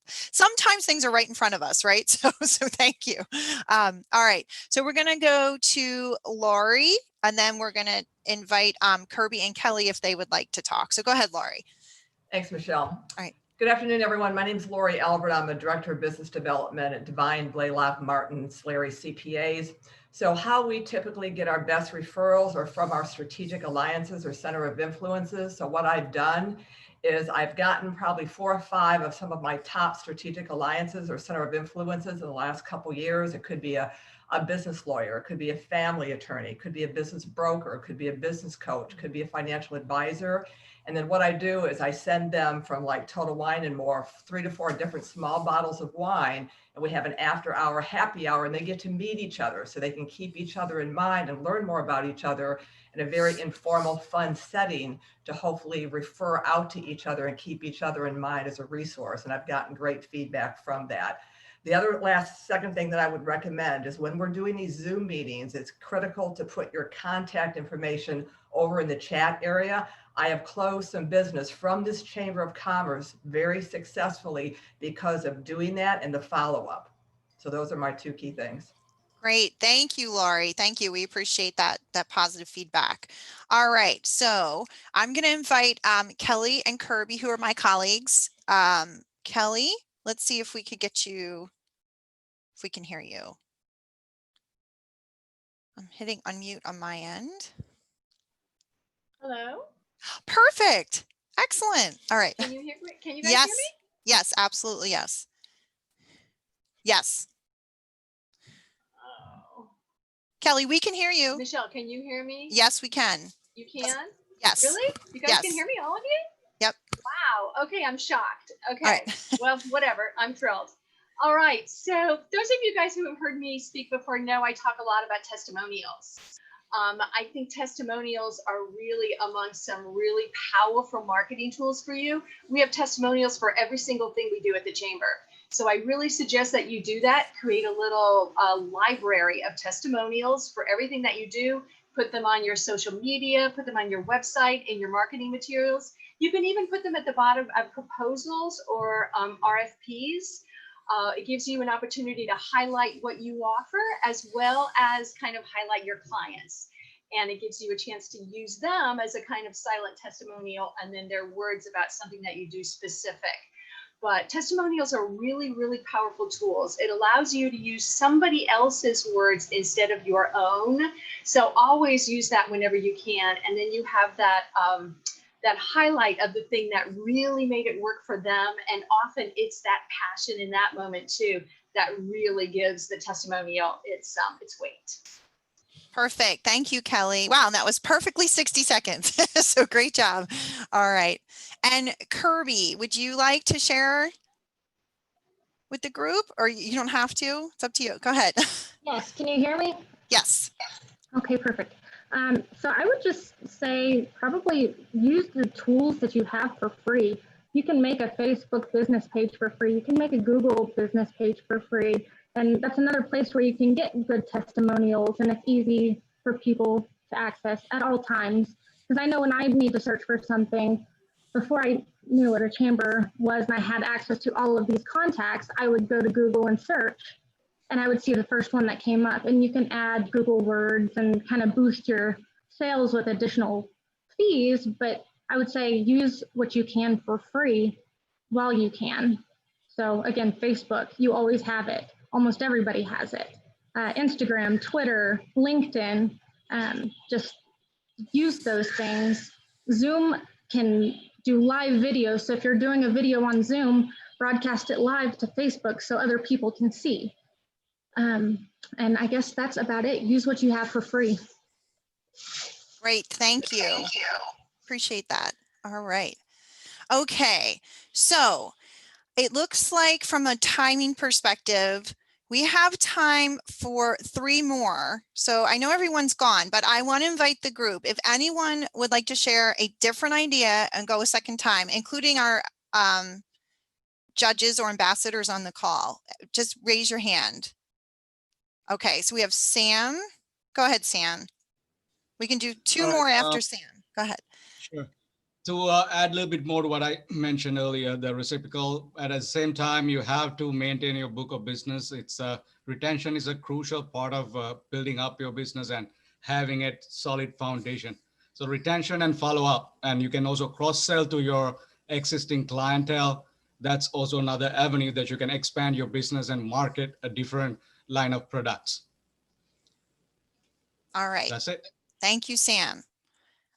S1: sometimes things are right in front of us, right? So thank you. All right, so we're gonna go to Laurie, and then we're gonna invite Kirby and Kelly if they would like to talk. So go ahead, Laurie.
S20: Thanks, Michelle.
S1: All right.
S20: Good afternoon, everyone. My name is Lori Albert. I'm a Director of Business Development at Divine, Blaylock, Martin, Slary CPAs. So how we typically get our best referrals are from our strategic alliances or center of influences. So what I've done is I've gotten probably 4 or 5 of some of my top strategic alliances or center of influences in the last couple years. It could be a business lawyer, it could be a family attorney, it could be a business broker, it could be a business coach, it could be a financial advisor. And then what I do is I send them from like Total Wine and More, 3 to 4 different small bottles of wine. And we have an after hour happy hour and they get to meet each other so they can keep each other in mind and learn more about each other in a very informal, fun setting to hopefully refer out to each other and keep each other in mind as a resource. And I've gotten great feedback from that. The other second thing that I would recommend is when we're doing these Zoom meetings, it's critical to put your contact information over in the chat area. I have closed some business from this Chamber of Commerce very successfully because of doing that and the follow-up. So those are my 2 key things.
S1: Great. Thank you, Laurie. Thank you. We appreciate that positive feedback. All right. So I'm going to invite Kelly and Kirby, who are my colleagues. Kelly, let's see if we could get you, if we can hear you. I'm hitting unmute on my end.
S21: Hello.
S1: Perfect. Excellent. All right.
S21: Can you hear me? Can you guys
S1: Yes.
S21: hear me?
S1: Yes, absolutely. Yes. Yes.
S21: Oh.
S1: Kelly, we can hear you.
S21: Michelle, can you hear me?
S1: Yes, we can.
S21: You can?
S1: Yes.
S21: Really? You guys can hear me, all of you?
S1: Yep.
S21: Wow. Okay, I'm shocked. Okay.
S1: All right.
S21: Well, whatever. I'm thrilled. All right. So those of you guys who have heard me speak before know I talk a lot about testimonials. I think testimonials are really among some really powerful marketing tools for you. We have testimonials for every single thing we do at the Chamber. So I really suggest that you do that. Create a little library of testimonials for everything that you do. Put them on your social media, put them on your website, in your marketing materials. You can even put them at the bottom of proposals or RFPs. It gives you an opportunity to highlight what you offer as well as kind of highlight your clients. And it gives you a chance to use them as a kind of silent testimonial and then their words about something that you do specific. But testimonials are really, really powerful tools. It allows you to use somebody else's words instead of your own. So always use that whenever you can. And then you have that that highlight of the thing that really made it work for them. And often it's that passion in that moment too, that really gives the testimonial its weight.
S1: Perfect. Thank you, Kelly. Wow, and that was perfectly 60 seconds. So great job. All right. And Kirby, would you like to share with the group or you don't have to? It's up to you. Go ahead.
S22: Yes. Can you hear me?
S1: Yes.
S22: Okay, perfect. So I would just say probably use the tools that you have for free. You can make a Facebook business page for free. You can make a Google business page for free. And that's another place where you can get good testimonials and it's easy for people to access at all times. Because I know when I need to search for something, before I knew what a chamber was and I had access to all of these contacts, I would go to Google and search. And I would see the first one that came up. And you can add Google words and kind of boost your sales with additional fees. But I would say use what you can for free while you can. So again, Facebook, you always have it. Almost everybody has it. Instagram, Twitter, LinkedIn, just use those things. Zoom can do live videos. So if you're doing a video on Zoom, broadcast it live to Facebook so other people can see. And I guess that's about it. Use what you have for free.
S1: Great. Thank you. Appreciate that. All right. Okay. So it looks like from a timing perspective, We have time for 3 more. So I know everyone's gone, but I want to invite the group. If anyone would like to share a different idea and go a second time, including our judges or ambassadors on the call, just raise your hand. Okay, so we have Sam. Go ahead, Sam. We can do 2 more after Sam. Go ahead.
S7: Sure. To add a little bit more to what I mentioned earlier, the reciprocal, at the same time, you have to maintain your book of business. It's retention is a crucial part of building up your business and having a solid foundation. So retention and follow up, and you can also cross-sell to your existing clientele. That's also another avenue that you can expand your business and market a different line of products.
S1: All right.
S7: That's it.
S1: Thank you, Sam.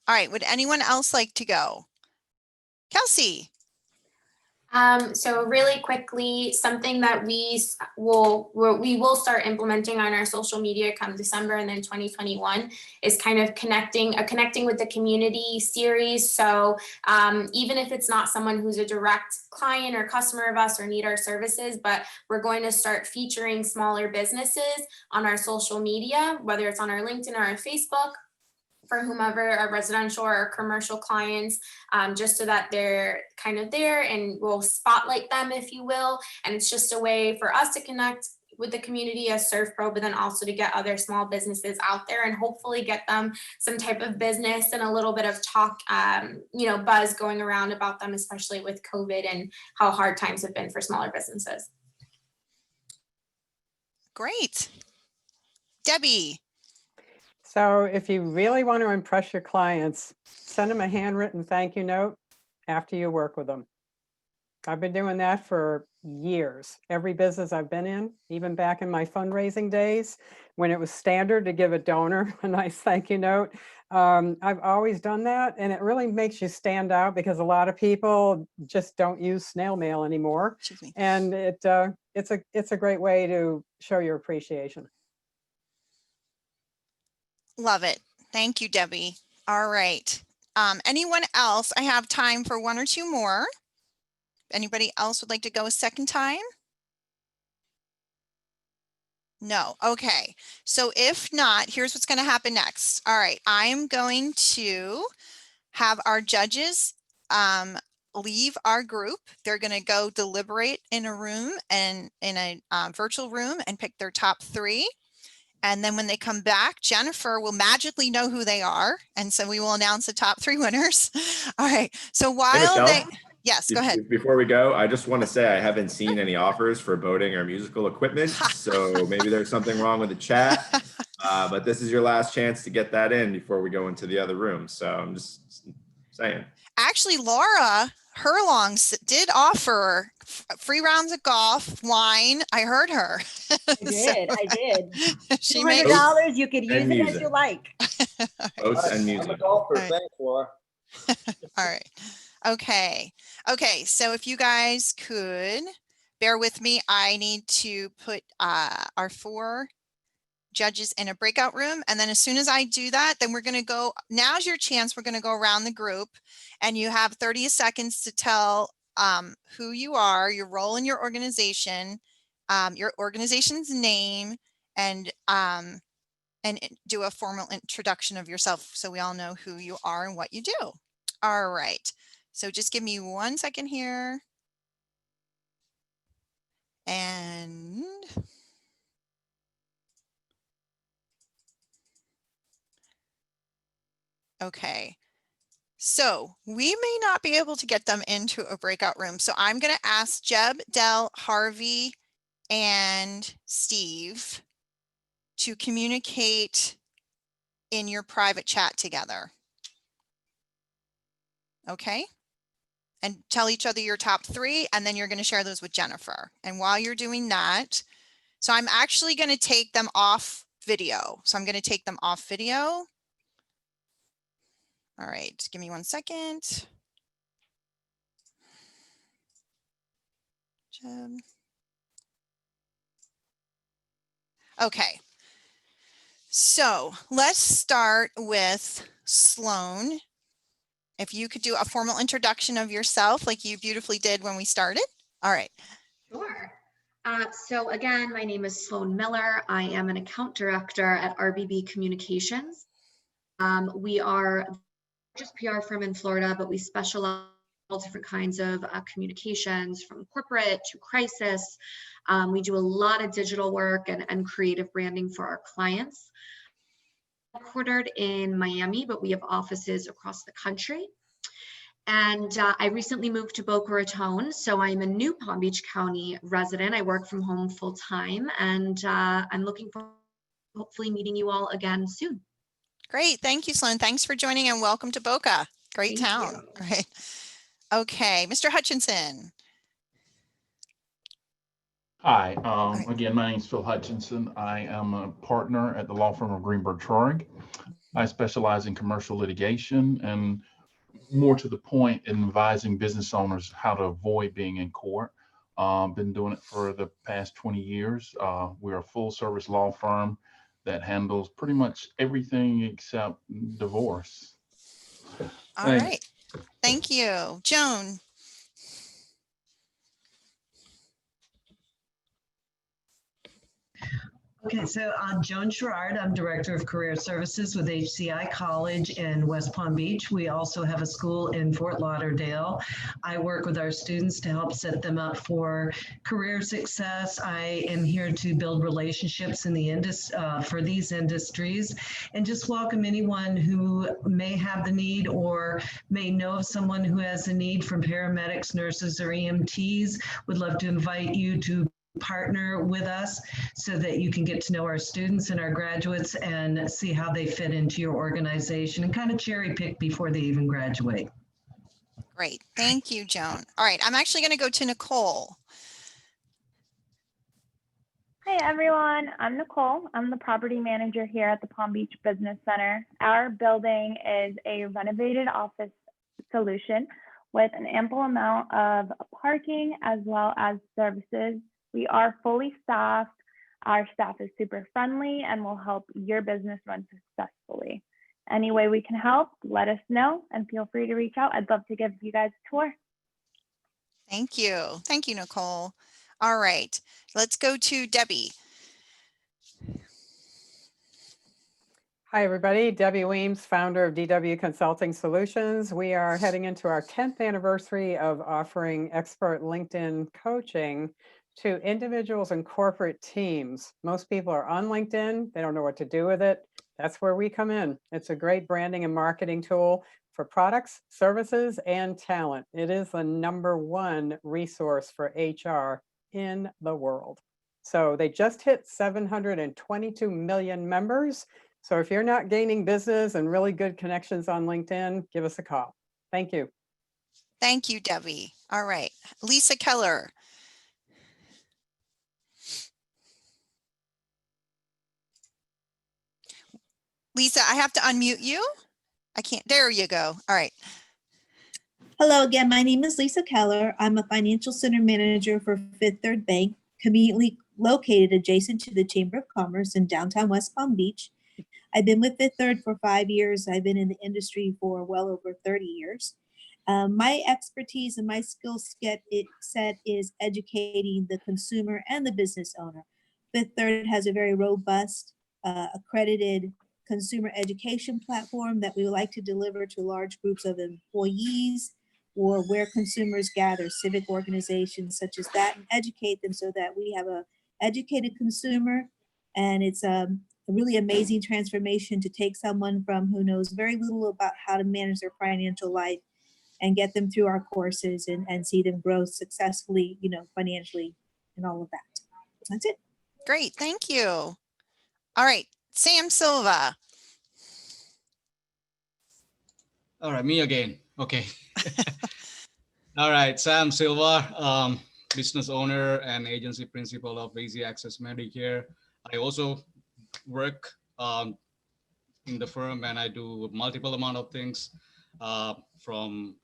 S1: All right, would anyone else like to go? Kelsey.
S18: So really quickly, something that we will start implementing on our social media come December and then 2021 is kind of connecting with the community series. So even if it's not someone who's a direct client or customer of us or need our services, but we're going to start featuring smaller businesses on our social media, whether it's on our LinkedIn or our Facebook, for whomever, our residential or commercial clients, just so that they're kind of there and we'll spotlight them, if you will. And it's just a way for us to connect with the community as ServPro, but then also to get other small businesses out there and hopefully get them some type of business and a little bit of talk, buzz going around about them, especially with COVID and how hard times have been for smaller businesses.
S1: Great. Debbie.
S11: So if you really want to impress your clients, send them a handwritten thank you note after you work with them. I've been doing that for years. Every business I've been in, even back in my fundraising days, when it was standard to give a donor a nice thank you note. I've always done that, and it really makes you stand out because a lot of people just don't use snail mail anymore. And it's a great way to show your appreciation.
S1: Love it. Thank you, Debbie. All right. Anyone else? I have time for 1 or 2 more. Anybody else would like to go a second time? No. Okay. So if not, here's what's going to happen next. All right. I am going to have our judges leave our group. They're going to go deliberate in a room and in a virtual room and pick their top 3. And then when they come back, Jennifer will magically know who they are. And so we will announce the top 3 winners. All right. So while yes, go ahead.
S6: Before we go, I just want to say I haven't seen any offers for boating or musical equipment. So maybe there's something wrong with the chat. But this is your last chance to get that in before we go into the other room. So I'm just saying.
S1: Actually, Laura Herlong did offer free rounds of golf, wine. I heard her.
S15: I did.
S1: She
S15: $200. You could use it as you like.
S6: Boats and music.
S4: I'm a golfer. Thanks, Laura.
S1: All right. Okay. Okay. So if you guys could bear with me, I need to put our 4 judges in a breakout room. And then as soon as I do that, then we're going to go, now's your chance. We're going to go around the group and you have 30 seconds to tell who you are, your role in your organization's name, and do a formal introduction of yourself so we all know who you are and what you do. All right. So just give me 1 second here. And okay. So we may not be able to get them into a breakout room. So I'm going to ask Jeb, Del, Harvey, and Steve to communicate in your private chat together. Okay. And tell each other your top 3, and then you're going to share those with Jennifer. And while you're doing that, so I'm actually going to take them off video. So I'm going to take them off video. All right, give me 1 second. Jeb. Okay. So let's start with Sloan. If you could do a formal introduction of yourself like you beautifully did when we started. All right.
S8: Sure. So again, my name is Sloan Miller. I am an account director at RBB Communications. We are the largest PR firm in Florida, but we specialize in all different kinds of communications, from corporate to crisis. We do a lot of digital work and creative branding for our clients. Headquartered in Miami, but we have offices across the country. And I recently moved to Boca Raton, so I'm a new Palm Beach County resident. I work from home full time, and I'm looking forward to hopefully meeting you all again soon.
S1: Great. Thank you, Sloan. Thanks for joining and welcome to Boca. Great town. All right. Okay, Mr. Hutchinson.
S9: Hi, again, my name is Phil Hutchinson. I am a partner at the law firm of Greenberg Traurig. I specialize in commercial litigation and, more to the point, in advising business owners how to avoid being in court. Been doing it for the past 20 years. We're a full service law firm that handles pretty much everything except divorce.
S1: All right. Thank you. Joan.
S10: Okay, so I'm Joan Sherrard. I'm Director of Career Services with HCI College in West Palm Beach. We also have a school in Fort Lauderdale. I work with our students to help set them up for career success. I am here to build relationships in the for these industries, and just welcome anyone who may have the need or may know of someone who has a need, from paramedics, nurses, or EMTs. Would love to invite you to partner with us so that you can get to know our students and our graduates and see how they fit into your organization and kind of cherry pick before they even graduate.
S1: Great. Thank you, Joan. All right. I'm actually going to go to Nicole.
S19: Hi, everyone. I'm Nicole. I'm the property manager here at the Palm Beach Business Center. Our building is a renovated office solution with an ample amount of parking as well as services. We are fully staffed. Our staff is super friendly and will help your business run successfully. Any way we can help, let us know and feel free to reach out. I'd love to give you guys a tour.
S1: Thank you. Thank you, Nicole. All right, let's go to Debbie.
S11: Hi, everybody. Debbie Weems, founder of DW Consulting Solutions. We are heading into our 10th anniversary of offering expert LinkedIn coaching to individuals and corporate teams. Most people are on LinkedIn. They don't know what to do with it. That's where we come in. It's a great branding and marketing tool for products, services, and talent. It is the #1 resource for HR in the world. So they just hit 722 million members. So if you're not gaining business and really good connections on LinkedIn, give us a call. Thank you.
S1: Thank you, Debbie. All right, Lisa Keller. Lisa, I have to unmute you. I can't. There you go. All right.
S12: Hello again. My name is Lisa Keller. I'm a financial center manager for Fifth Third Bank, conveniently located adjacent to the Chamber of Commerce in downtown West Palm Beach. I've been with Fifth Third for 5 years. I've been in the industry for well over 30 years. My expertise and my skill set is educating the consumer and the business owner. Fifth Third has a very robust, accredited consumer education platform that we would like to deliver to large groups of employees or where consumers gather, civic organizations such as that, and educate them so that we have a educated consumer. And it's a really amazing transformation to take someone from who knows very little about how to manage their financial life and get them through our courses and see them grow successfully, financially and all of that. That's it.
S1: Great. Thank you. All right. Sam Silva.
S7: All right, me again. Okay. All right, Sam Silva, business owner and agency principal of Easy Access Medicare. I also work in the firm, and I do multiple amount of things from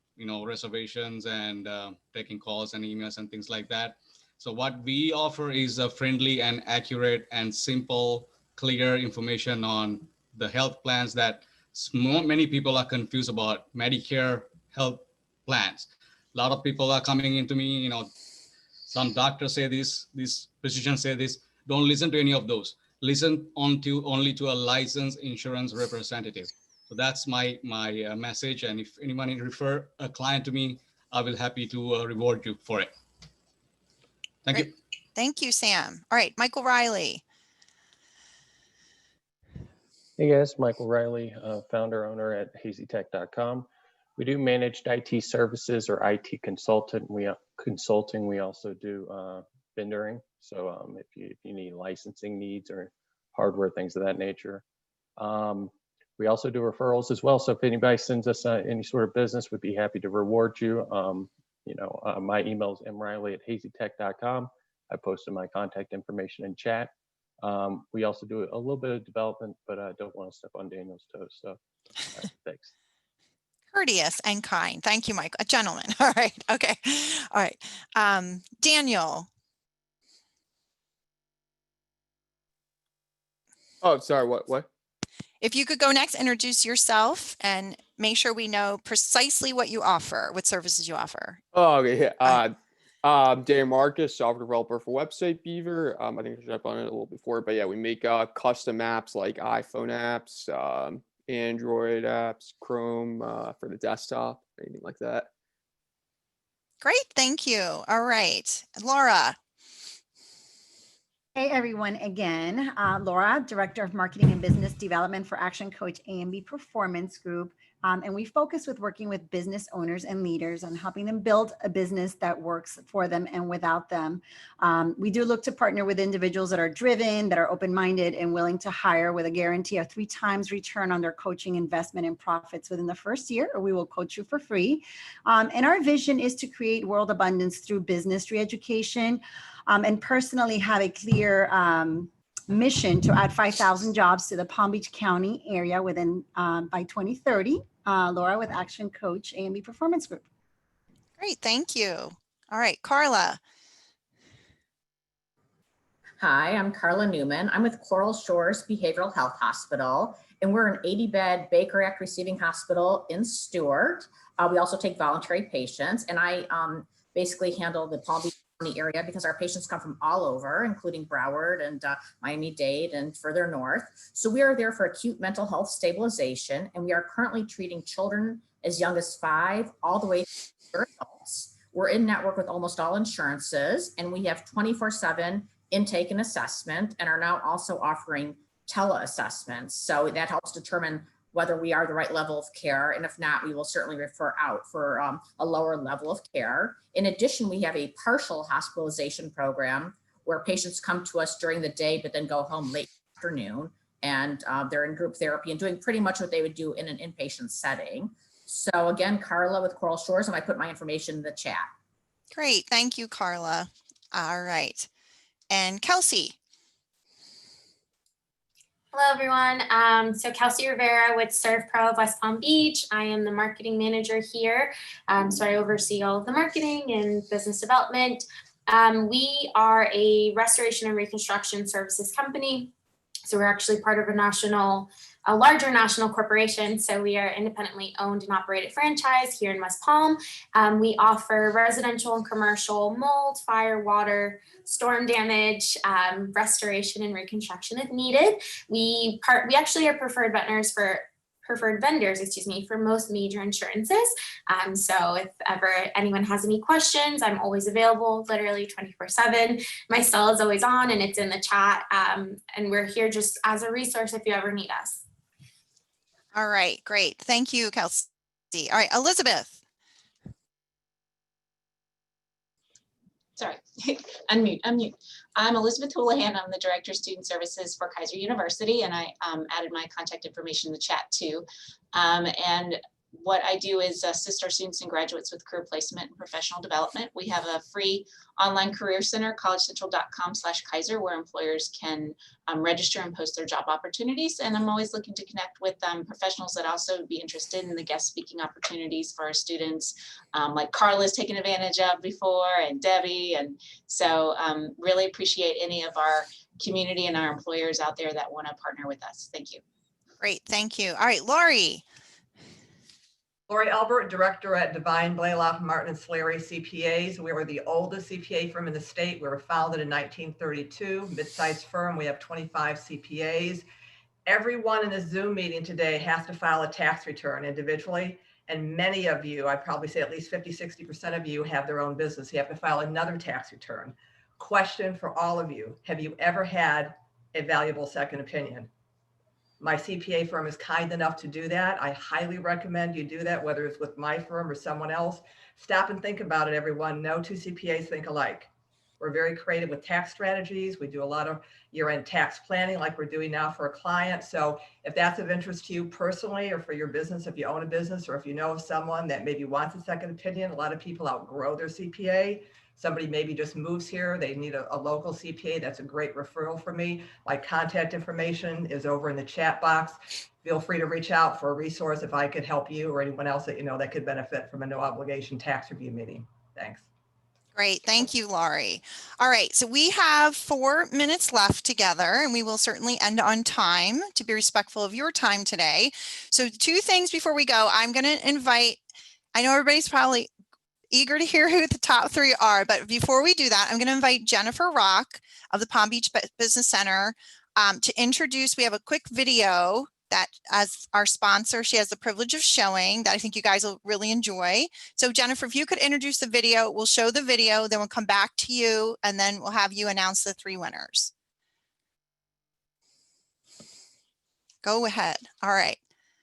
S7: reservations and taking calls and emails and things like that. So what we offer is a friendly and accurate and simple, clear information on the health plans that many people are confused about. Medicare health plans. A lot of people are coming into me, Some doctors say this, these physicians say this. Don't listen to any of those. Listen only to a licensed insurance representative. So that's my message. And if anyone refer a client to me, I will happy to reward you for it. Thank you.
S1: Thank you, Sam. All right, Michael Riley.
S13: Hey guys, Michael Riley, founder, owner at hazytech.com. We do managed IT services or IT consulting. We also do vendoring. So if you need licensing needs or hardware, things of that nature. We also do referrals as well. So if anybody sends us any sort of business, we'd be happy to reward you. My email is mriley@hazytech.com. I posted my contact information in chat. We also do a little bit of development, but I don't want to step on Daniel's toes. So thanks.
S1: Courteous and kind. Thank you, Mike. A gentleman. All right. Okay. All right. Daniel.
S14: Oh, sorry. What?
S1: If you could go next, introduce yourself and make sure we know precisely what you offer, what services you offer.
S14: Oh, okay. Dan Marcus, software developer for Website Beaver. I think I touched on it a little before, but yeah, we make custom apps like iPhone apps, Android apps, Chrome for the desktop, anything like that.
S1: Great, thank you. All right, Laura.
S15: Hey everyone, again, Laura, Director of Marketing and Business Development for Action Coach A&B Performance Group. And we focus with working with business owners and leaders on helping them build a business that works for them and without them. We do look to partner with individuals that are driven, that are open-minded and willing to hire with a guarantee of 3 times return on their coaching investment and profits within the first year, or we will coach you for free. And our vision is to create world abundance through business re-education, and personally have a clear mission to add 5,000 jobs to the Palm Beach County area within by 2030. Laura with Action Coach A&B Performance Group.
S1: Great, thank you. All right, Carla.
S17: Hi, I'm Carla Newman. I'm with Coral Shores Behavioral Health Hospital, and we're an 80-bed Baker Act receiving hospital in Stuart. We also take voluntary patients, and I basically handle the Palm Beach area because our patients come from all over, including Broward and Miami-Dade and further north. So we are there for acute mental health stabilization, and we are currently treating children as young as 5 all the way to adults. We're in network with almost all insurances, and we have 24/7 intake and assessment, and are now also offering tele-assessments. So that helps determine whether we are the right level of care. And if not, we will certainly refer out for a lower level of care. In addition, we have a partial hospitalization program where patients come to us during the day, but then go home late afternoon. And they're in group therapy and doing pretty much what they would do in an inpatient setting. So again, Carla with Coral Shores, and I put my information in the chat.
S1: Great, thank you, Carla. All right, and Kelsey.
S18: Hello, everyone. So Kelsey Rivera with ServPro of West Palm Beach. I am the marketing manager here. So I oversee all of the marketing and business development. We are a restoration and reconstruction services company. So we're actually part of a larger national corporation. So we are independently owned and operated franchise here in West Palm. We offer residential and commercial mold, fire, water, storm damage, restoration and reconstruction if needed. We actually are preferred vendors for most major insurances. So if ever anyone has any questions, I'm always available, literally 24/7. My cell is always on and it's in the chat. And we're here just as a resource if you ever need us.
S1: All right, great. Thank you, Kelsey. All right, Elizabeth.
S16: Sorry, unmute. I'm Elizabeth Houlihan. I'm the Director of Student Services for Kaiser University, and I added my contact information in the chat too. And what I do is assist our students and graduates with career placement and professional development. We have a free online career center, collegecentral.com/Kaiser, where employers can register and post their job opportunities. And I'm always looking to connect with professionals that also would be interested in the guest speaking opportunities for our students, like Carla's taken advantage of before, and Debbie. And so really appreciate any of our community and our employers out there that want to partner with us. Thank you.
S1: Great, thank you. All right, Lori.
S20: Lori Albert, Director at Divine, Blaylock, Martin, and Slary CPAs. We are the oldest CPA firm in the state. We were founded in 1932, mid-sized firm. We have 25 CPAs. Everyone in this Zoom meeting today has to file a tax return individually. And many of you, I'd probably say at least 50–60% of you have their own business. You have to file another tax return. Question for all of you. Have you ever had a valuable second opinion? My CPA firm is kind enough to do that. I highly recommend you do that, whether it's with my firm or someone else. Stop and think about it, everyone. No two CPAs think alike. We're very creative with tax strategies. We do a lot of year-end tax planning like we're doing now for a client. So if that's of interest to you personally or for your business, if you own a business or if you know of someone that maybe wants a second opinion, a lot of people outgrow their CPA. Somebody maybe just moves here, they need a local CPA, that's a great referral for me. My contact information is over in the chat box. Feel free to reach out for a resource if I could help you or anyone else that you know that could benefit from a no obligation tax review meeting. Thanks.
S1: Great. Thank you, Laurie. All right. So we have 4 minutes left together and we will certainly end on time to be respectful of your time today. So 2 things before we go. I'm going to invite, I know everybody's probably eager to hear who the top 3 are, but before we do that, I'm going to invite Jennifer Rock of the Palm Beach Business Center to introduce. We have a quick video that, as our sponsor, she has the privilege of showing that I think you guys will really enjoy. So Jennifer, if you could introduce the video, we'll show the video, then we'll come back to you, and then we'll have you announce the 3 winners. Go ahead. All right.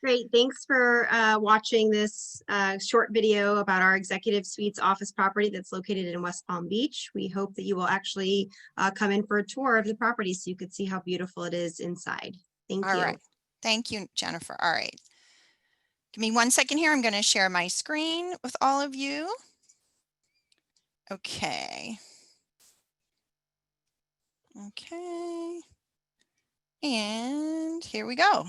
S2: Great. Thanks for watching this short video about our Executive Suites office property that's located in West Palm Beach. We hope that you will actually come in for a tour of the property so you could see how beautiful it is inside. Thank you.
S1: All right. Thank you, Jennifer. All right. Give me 1 second here. I'm going to share my screen with all of you. Okay. Okay. And here we go.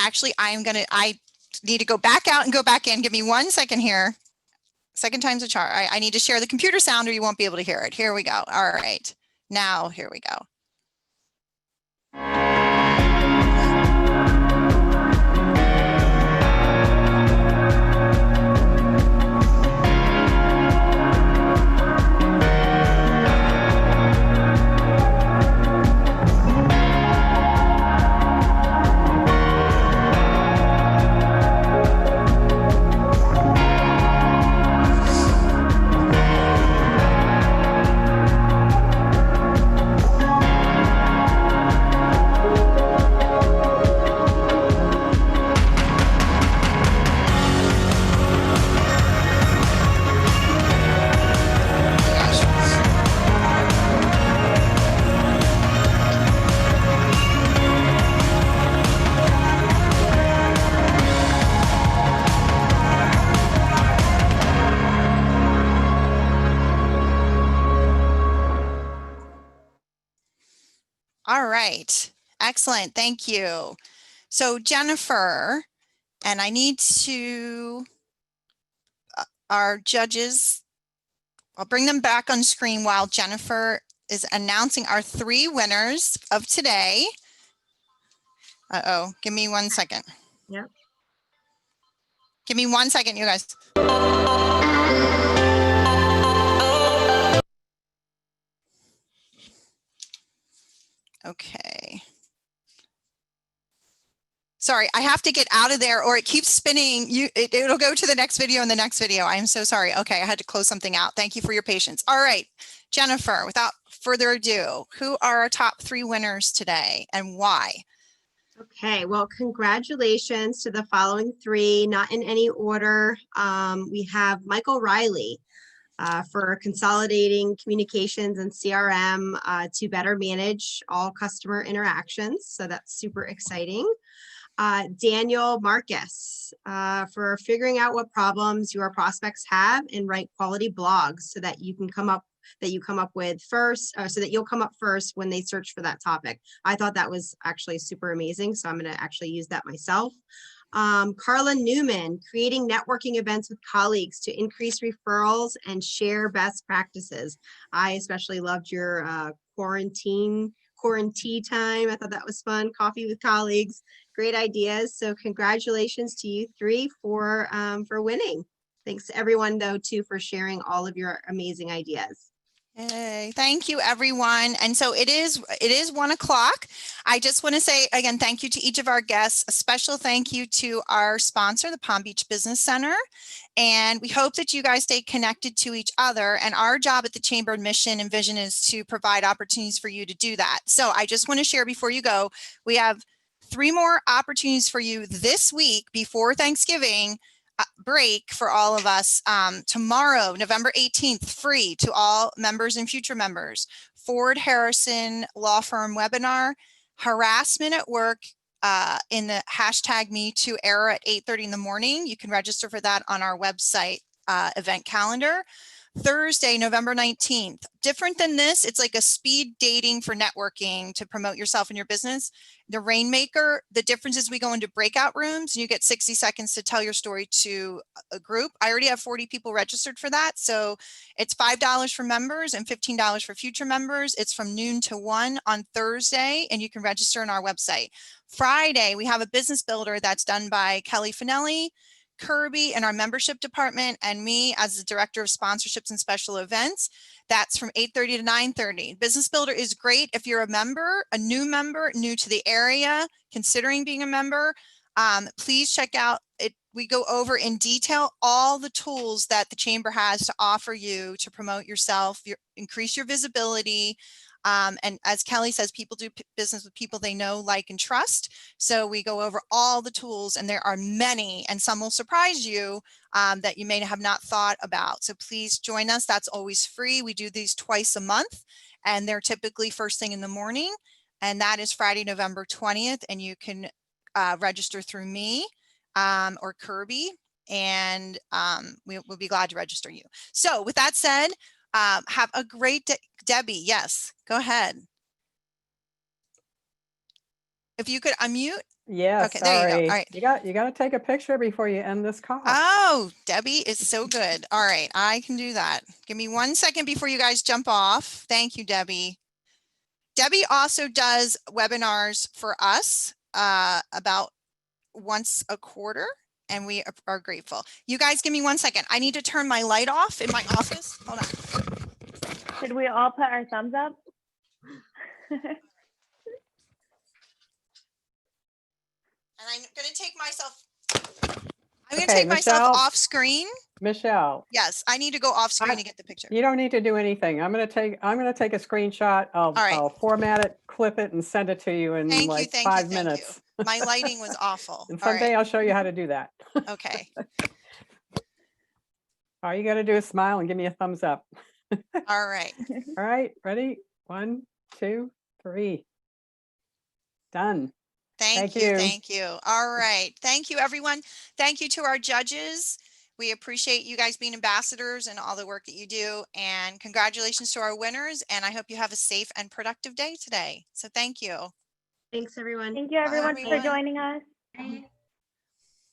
S1: Actually, I need to go back out and go back in. Give me 1 second here. Second time's a charm. I need to share the computer sound or you won't be able to hear it. Here we go. All right. Now, here we go. All right. Excellent. Thank you. So Jennifer, and I need to, our judges, I'll bring them back on screen while Jennifer is announcing our 3 winners of today. Uh-oh, give me 1 second.
S2: Yeah.
S1: Give me 1 second, you guys. Okay. Sorry, I have to get out of there or it keeps spinning. It'll go to the next video and the next video. I'm so sorry. Okay, I had to close something out. Thank you for your patience. All right, Jennifer, without further ado, who are our top 3 winners today and why?
S2: Okay, well, congratulations to the following 3, not in any order. We have Michael Riley for consolidating communications and CRM to better manage all customer interactions. So that's super exciting. Daniel Marcus for figuring out what problems your prospects have and write quality blogs so that you can come up with first, so that you'll come up first when they search for that topic. I thought that was actually super amazing. So I'm going to actually use that myself. Carla Newman, creating networking events with colleagues to increase referrals and share best practices. I especially loved your quarantine popcorn tea time. I thought that was fun. Coffee with colleagues. Great ideas. So congratulations to you three for winning. Thanks to everyone though too for sharing all of your amazing ideas.
S1: Hey, thank you, everyone. And so it is 1 o'clock. I just want to say again, thank you to each of our guests. A special thank you to our sponsor, the Palm Beach Business Center. And we hope that you guys stay connected to each other. And our job at the Chamber mission and vision is to provide opportunities for you to do that. So I just want to share before you go, we have 3 more opportunities for you this week before Thanksgiving break for all of us. Tomorrow, November 18th, free to all members and future members. Ford Harrison Law Firm webinar, harassment at work in the hashtag #MeToo era at 8:30 in the morning. You can register for that on our website event calendar. Thursday, November 19th. Different than this, it's like a speed dating for networking to promote yourself and your business. The Rainmaker, the difference is we go into breakout rooms and you get 60 seconds to tell your story to a group. I already have 40 people registered for that. So it's $5 for members and $15 for future members. It's from noon to 1 on Thursday, and you can register on our website. Friday, we have a business builder that's done by Kelly Finelli, Kirby in our membership department, and me as the director of sponsorships and special events. That's from 8:30 to 9:30. Business Builder is great if you're a member, a new member, new to the area, considering being a member. Please check out it. We go over in detail all the tools that the chamber has to offer you to promote yourself, increase your visibility. And as Kelly says, people do business with people they know, like, and trust. So we go over all the tools, and there are many, and some will surprise you that you may have not thought about. So please join us. That's always free. We do these twice a month, and they're typically first thing in the morning. And that is Friday, November 20th. And you can register through me or Kirby, and we'll be glad to register you. So with that said, have a great day. Debbie, yes, go ahead. If you could unmute.
S11: Yes,
S1: Okay, there you go. All right.
S11: You got to take a picture before you end this call.
S1: Oh, Debbie is so good. All right, I can do that. Give me 1 second before you guys jump off. Thank you, Debbie. Debbie also does webinars for us about once a quarter, and we are grateful. You guys give me 1 second. I need to turn my light off in my office. Hold on.
S19: Should we all put our thumbs up?
S1: And I'm going to take myself. I'm going to take myself off screen.
S11: Michelle.
S1: Yes, I need to go off screen to get the picture.
S11: You don't need to do anything. I'm going to take a screenshot. I'll format it, clip it, and send it to you in like 5 minutes.
S1: My lighting was awful.
S11: And someday I'll show you how to do that.
S1: Okay.
S11: All you got to do is smile and give me a thumbs up.
S1: All right.
S11: All right. Ready? 1, 2, 3. Done.
S1: Thank you. Thank you. All right. Thank you, everyone. Thank you to our judges. We appreciate you guys being ambassadors and all the work that you do. And congratulations to our winners. And I hope you have a safe and productive day today. So thank you.
S2: Thanks, everyone.
S19: Thank you, everyone, for joining us.
S17: Bye.